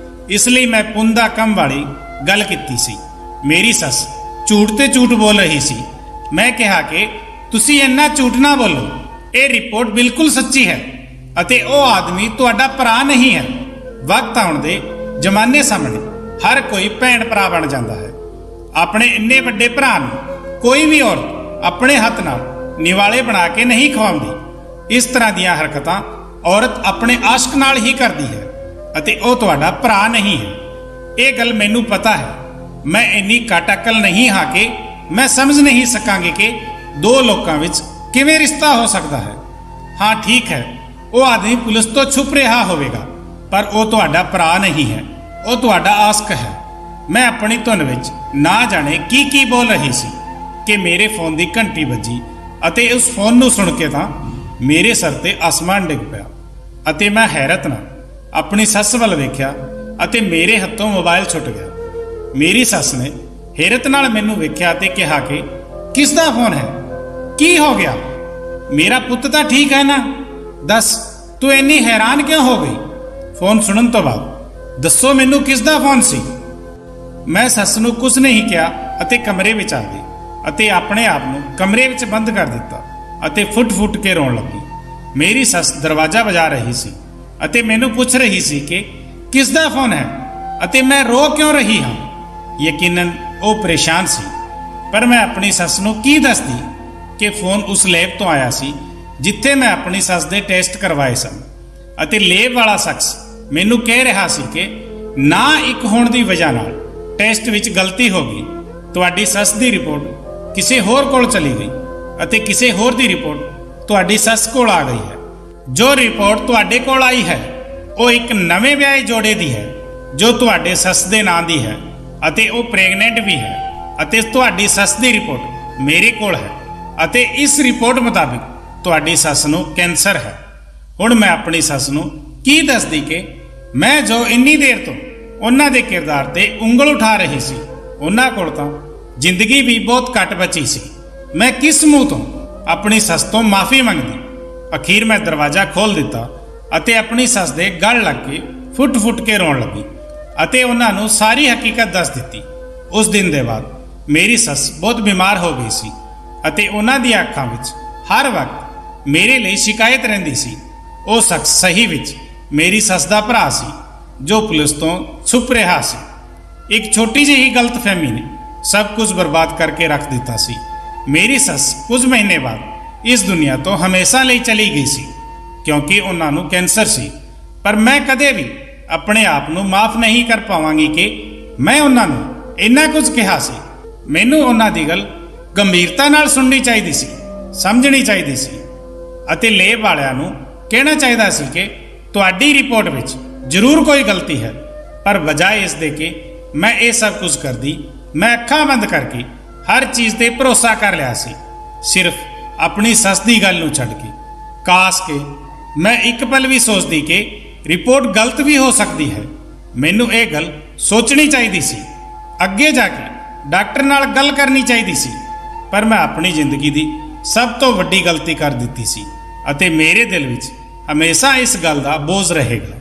ਇਸ ਲਈ ਮੈਂ ਪੁੰਨ ਦਾ ਕੰਮ ਵਾਲੀ ਗੱਲ ਕੀਤੀ ਸੀ। ਮੇਰੀ ਸੱਸ ਝੂਠ ਤੇ ਝੂਠ ਬੋਲ ਰਹੀ ਸੀ। ਮੈਂ ਕਿਹਾ ਕਿ ਤੁਸੀਂ ਇੰਨਾ ਝੂਠ ਨਾ ਬੋਲੋ, ਇਹ ਰਿਪੋਰਟ ਬਿਲਕੁਲ ਸੱਚੀ ਹੈ ਅਤੇ ਉਹ ਆਦਮੀ ਤੁਹਾਡਾ ਭਰਾ ਨਹੀਂ ਹੈ। ਵਕਤ ਆਉਣ ਦੇ ਜ਼ਮਾਨੇ ਸਾਹਮਣੇ ਹਰ ਕੋਈ ਭੈਣ ਭਰਾ ਬਣ ਜਾਂਦਾ ਹੈ। ਆਪਣੇ ਇੰਨੇ ਵੱਡੇ ਭਰਾ ਨੂੰ ਕੋਈ ਵੀ ਔਰਤ ਆਪਣੇ ਹੱਥ ਨਾਲ ਨਿਵਾਲੇ ਬਣਾ ਕੇ ਨਹੀਂ ਖਵਾਉਂਦੀ। ਇਸ ਤਰ੍ਹਾਂ ਦੀਆਂ ਹਰਕਤਾਂ ਔਰਤ ਆਪਣੇ ਆਸ਼ਕ ਨਾਲ ਹੀ ਕਰਦੀ ਹੈ ਅਤੇ ਉਹ ਤੁਹਾਡਾ ਭਰਾ ਨਹੀਂ ਹੈ। ਇਹ ਗੱਲ ਮੈਨੂੰ ਪਤਾ ਹੈ। ਮੈਂ ਇੰਨੀ ਘੱਟ ਅਕਲ ਨਹੀਂ ਹਾਂ ਕਿ ਮੈਂ ਸਮਝ ਨਹੀਂ ਸਕਾਂਗੀ ਕਿ ਦੋ ਲੋਕਾਂ ਵਿੱਚ ਕਿਵੇਂ ਰਿਸ਼ਤਾ ਹੋ ਸਕਦਾ ਹੈ। ਹਾਂ ਠੀਕ ਹੈ, ਉਹ ਆਦਮੀ ਪੁਲਿਸ ਤੋਂ ਛੁਪ ਰਿਹਾ ਹੋਵੇਗਾ, ਪਰ ਉਹ ਤੁਹਾਡਾ ਭਰਾ ਨਹੀਂ ਹੈ, ਉਹ ਤੁਹਾਡਾ ਆਸ਼ਕ ਹੈ। ਮੈਂ ਆਪਣੀ ਧੁਨ ਵਿੱਚ ਨਾ ਜਾਣੇ ਕੀ ਬੋਲ ਰਹੀ ਸੀ ਕਿ ਮੇਰੇ ਫੋਨ ਦੀ ਘੰਟੀ ਵੱਜੀ ਅਤੇ ਉਸ ਫੋਨ ਨੂੰ ਸੁਣ ਕੇ ਤਾਂ ਮੇਰੇ ਸਿਰ ਤੇ ਆਸਮਾਨ ਡਿੱਗ ਪਿਆ ਅਤੇ ਮੈਂ ਹੈਰਤ ਨਾਲ ਆਪਣੀ ਸੱਸ ਵੱਲ ਵੇਖਿਆ ਅਤੇ ਮੇਰੇ ਹੱਥੋਂ ਮੋਬਾਈਲ ਛੁੱਟ ਗਿਆ। ਮੇਰੀ ਸੱਸ ਨੇ ਹੈਰਤ ਨਾਲ ਮੈਨੂੰ ਵੇਖਿਆ ਤੇ ਕਿਹਾ ਕਿ ਕਿਸ ਦਾ ਫੋਨ ਹੈ? ਕੀ ਹੋ ਗਿਆ? ਮੇਰਾ ਪੁੱਤ ਤਾਂ ਠੀਕ ਹੈ ਨਾ? ਦੱਸ ਤੂੰ ਇੰਨੀ ਹੈਰਾਨ ਕਿਉਂ ਹੋ ਗਈ? ਫੋਨ ਸੁਣਨ ਤੋਂ ਬਾਅਦ ਦੱਸੋ ਮੈਨੂੰ ਕਿਸ ਦਾ ਫੋਨ ਸੀ? ਮੈਂ ਸੱਸ ਨੂੰ ਕੁਝ ਨਹੀਂ ਕਿਹਾ ਅਤੇ ਕਮਰੇ ਵਿੱਚ ਆ ਗਈ ਅਤੇ ਆਪਣੇ ਆਪ ਨੂੰ ਕਮਰੇ ਵਿੱਚ ਬੰਦ ਕਰ ਦਿੱਤਾ ਅਤੇ ਫੁੱਟ ਕੇ ਰੋਣ ਲੱਗੀ। ਮੇਰੀ ਸੱਸ ਦਰਵਾਜ਼ਾ ਵਜਾ ਰਹੀ ਸੀ ਅਤੇ ਮੈਨੂੰ ਪੁੱਛ ਰਹੀ ਸੀ ਕਿ ਕਿਸ ਦਾ ਫੋਨ ਹੈ ਅਤੇ ਮੈਂ ਰੋ ਕਿਉਂ ਰਹੀ ਹਾਂ। ਯਕੀਨਨ ਉਹ ਪਰੇਸ਼ਾਨ ਸੀ, ਪਰ ਮੈਂ ਆਪਣੀ ਸੱਸ ਨੂੰ ਕੀ ਦੱਸਦੀ ਕਿ ਫੋਨ ਉਸ ਲੈਬ ਤੋਂ ਆਇਆ ਸੀ ਜਿੱਥੇ ਮੈਂ ਆਪਣੀ ਸੱਸ ਦੇ ਟੈਸਟ ਕਰਵਾਏ ਸਨ ਅਤੇ ਲੈਬ ਵਾਲਾ ਸ਼ਖਸ ਮੈਨੂੰ ਕਹਿ ਰਿਹਾ ਸੀ ਕਿ ਨਾ ਇੱਕ ਹੋਣ ਦੀ ਵਜ੍ਹਾ ਨਾਲ ਟੈਸਟ ਵਿੱਚ ਗਲਤੀ ਹੋ ਗਈ। ਤੁਹਾਡੀ ਸੱਸ ਦੀ ਰਿਪੋਰਟ ਕਿਸੇ ਹੋਰ ਕੋਲ ਚਲੀ ਗਈ ਅਤੇ ਕਿਸੇ ਹੋਰ ਦੀ ਰਿਪੋਰਟ ਤੁਹਾਡੀ ਸੱਸ ਕੋਲ ਆ ਗਈ ਹੈ। ਜੋ ਰਿਪੋਰਟ ਤੁਹਾਡੇ ਕੋਲ ਆਈ ਹੈ ਉਹ ਇੱਕ ਨਵੇਂ ਵਿਆਹੇ ਜੋੜੇ ਦੀ ਹੈ ਜੋ ਤੁਹਾਡੇ ਸੱਸ ਦੇ ਨਾਂ ਦੀ ਹੈ ਅਤੇ ਉਹ ਪ੍ਰੈਗਨੈਂਟ ਵੀ ਹੈ ਅਤੇ ਤੁਹਾਡੀ ਸੱਸ ਦੀ ਰਿਪੋਰਟ ਮੇਰੇ ਕੋਲ ਹੈ ਅਤੇ ਇਸ ਰਿਪੋਰਟ ਮੁਤਾਬਿਕ ਤੁਹਾਡੀ ਸੱਸ ਨੂੰ ਕੈਂਸਰ ਹੈ। ਹੁਣ ਮੈਂ ਆਪਣੀ ਸੱਸ ਨੂੰ ਕੀ ਦੱਸਦੀ ਕਿ ਮੈਂ ਜੋ ਇੰਨੀ ਦੇਰ ਤੋਂ ਉਹਨਾਂ ਦੇ ਕਿਰਦਾਰ ਤੇ ਉਂਗਲ ਉਠਾ ਰਹੀ ਸੀ, ਉਹਨਾਂ ਕੋਲ ਤਾਂ ਜ਼ਿੰਦਗੀ ਵੀ ਬਹੁਤ ਘੱਟ ਬਚੀ ਸੀ। ਮੈਂ ਕਿਸ ਮੂੰਹ ਤੋਂ ਆਪਣੀ ਸੱਸ ਤੋਂ ਮਾਫੀ ਮੰਗਦੀ? ਅਖੀਰ ਮੈਂ ਦਰਵਾਜ਼ਾ ਖੋਲ੍ਹ ਦਿੱਤਾ ਅਤੇ ਆਪਣੀ ਸੱਸ ਦੇ ਗਲ ਲੱਗ ਕੇ ਫੁੱਟ ਕੇ ਰੋਣ ਲੱਗੀ ਅਤੇ ਉਹਨਾਂ ਨੂੰ ਸਾਰੀ ਹਕੀਕਤ ਦੱਸ ਦਿੱਤੀ। ਉਸ ਦਿਨ ਦੇ ਬਾਅਦ ਮੇਰੀ ਸੱਸ ਬਹੁਤ ਬਿਮਾਰ ਹੋ ਗਈ ਸੀ ਅਤੇ ਉਹਨਾਂ ਦੀਆਂ ਅੱਖਾਂ ਵਿੱਚ ਹਰ ਵਕਤ ਮੇਰੇ ਲਈ ਸ਼ਿਕਾਇਤ ਰਹਿੰਦੀ ਸੀ। ਉਹ ਸ਼ਖਸ ਸਹੀ ਵਿੱਚ ਮੇਰੀ ਸੱਸ ਦਾ ਭਰਾ ਸੀ ਜੋ ਪੁਲਿਸ ਤੋਂ ਛੁਪ ਰਿਹਾ ਸੀ। ਇੱਕ ਛੋਟੀ ਜਿਹੀ ਗਲਤਫਹਿਮੀ ਨੇ ਸਭ ਕੁਝ ਬਰਬਾਦ ਕਰਕੇ ਰੱਖ ਦਿੱਤਾ ਸੀ। ਮੇਰੀ ਸੱਸ ਕੁਝ ਮਹੀਨੇ ਬਾਅਦ ਇਸ ਦੁਨੀਆ ਤੋਂ ਹਮੇਸ਼ਾ ਲਈ ਚਲੀ ਗਈ ਸੀ। ਕਿਉਂਕਿ ਉਹਨਾਂ ਨੂੰ ਕੈਂਸਰ ਸੀ। ਪਰ ਮੈਂ ਕਦੇ ਵੀ ਆਪਣੇ ਆਪ ਨੂੰ ਮਾਫ ਨਹੀਂ ਕਰ ਪਾਵਾਂਗੀ ਕਿ ਮੈਂ ਉਹਨਾਂ ਨੂੰ ਇੰਨਾ ਕੁਝ ਕਿਹਾ ਸੀ। ਮੈਨੂੰ ਉਹਨਾਂ ਦੀ ਗੱਲ ਗੰਭੀਰਤਾ ਨਾਲ ਸੁਣਨੀ ਚਾਹੀਦੀ ਸੀ, ਸਮਝਣੀ ਚਾਹੀਦੀ ਸੀ ਅਤੇ ਲੇਬ ਵਾਲਿਆਂ ਨੂੰ ਕਹਿਣਾ ਚਾਹੀਦਾ ਸੀ ਕਿ ਤੁਹਾਡੀ ਰਿਪੋਰਟ ਵਿੱਚ ਜ਼ਰੂਰ ਕੋਈ ਗਲਤੀ ਹੈ, ਪਰ ਬਜਾਏ ਇਸ ਦੇ ਕਿ ਮੈਂ ਇਹ ਸਭ ਕੁਝ ਕਰਦੀ, ਮੈਂ ਅੱਖਾਂ ਬੰਦ ਕਰਕੇ ਹਰ ਚੀਜ਼ ਤੇ ਭਰੋਸਾ ਕਰ ਲਿਆ ਸੀ, ਸਿਰਫ ਆਪਣੀ ਸੱਸ ਦੀ ਗੱਲ ਨੂੰ ਛੱਡ ਕੇ। ਕਾਸ਼ ਕਿ ਮੈਂ ਇੱਕ ਪਲ ਵੀ ਸੋਚਦੀ ਕਿ ਰਿਪੋਰਟ ਗਲਤ ਵੀ ਹੋ ਸਕਦੀ ਹੈ। ਮੈਨੂੰ ਇਹ ਗੱਲ ਸੋਚਣੀ ਚਾਹੀਦੀ ਸੀ, ਅੱਗੇ ਜਾ ਕੇ ਡਾਕਟਰ ਨਾਲ ਗੱਲ ਕਰਨੀ ਚਾਹੀਦੀ ਸੀ, ਪਰ ਮੈਂ ਆਪਣੀ ਜ਼ਿੰਦਗੀ ਦੀ ਸਭ ਤੋਂ ਵੱਡੀ ਗਲਤੀ ਕਰ ਦਿੱਤੀ ਸੀ ਅਤੇ ਮੇਰੇ ਦਿਲ ਵਿੱਚ ਹਮੇਸ਼ਾ ਇਸ ਗੱਲ ਦਾ ਬੋਝ ਰਹੇਗਾ।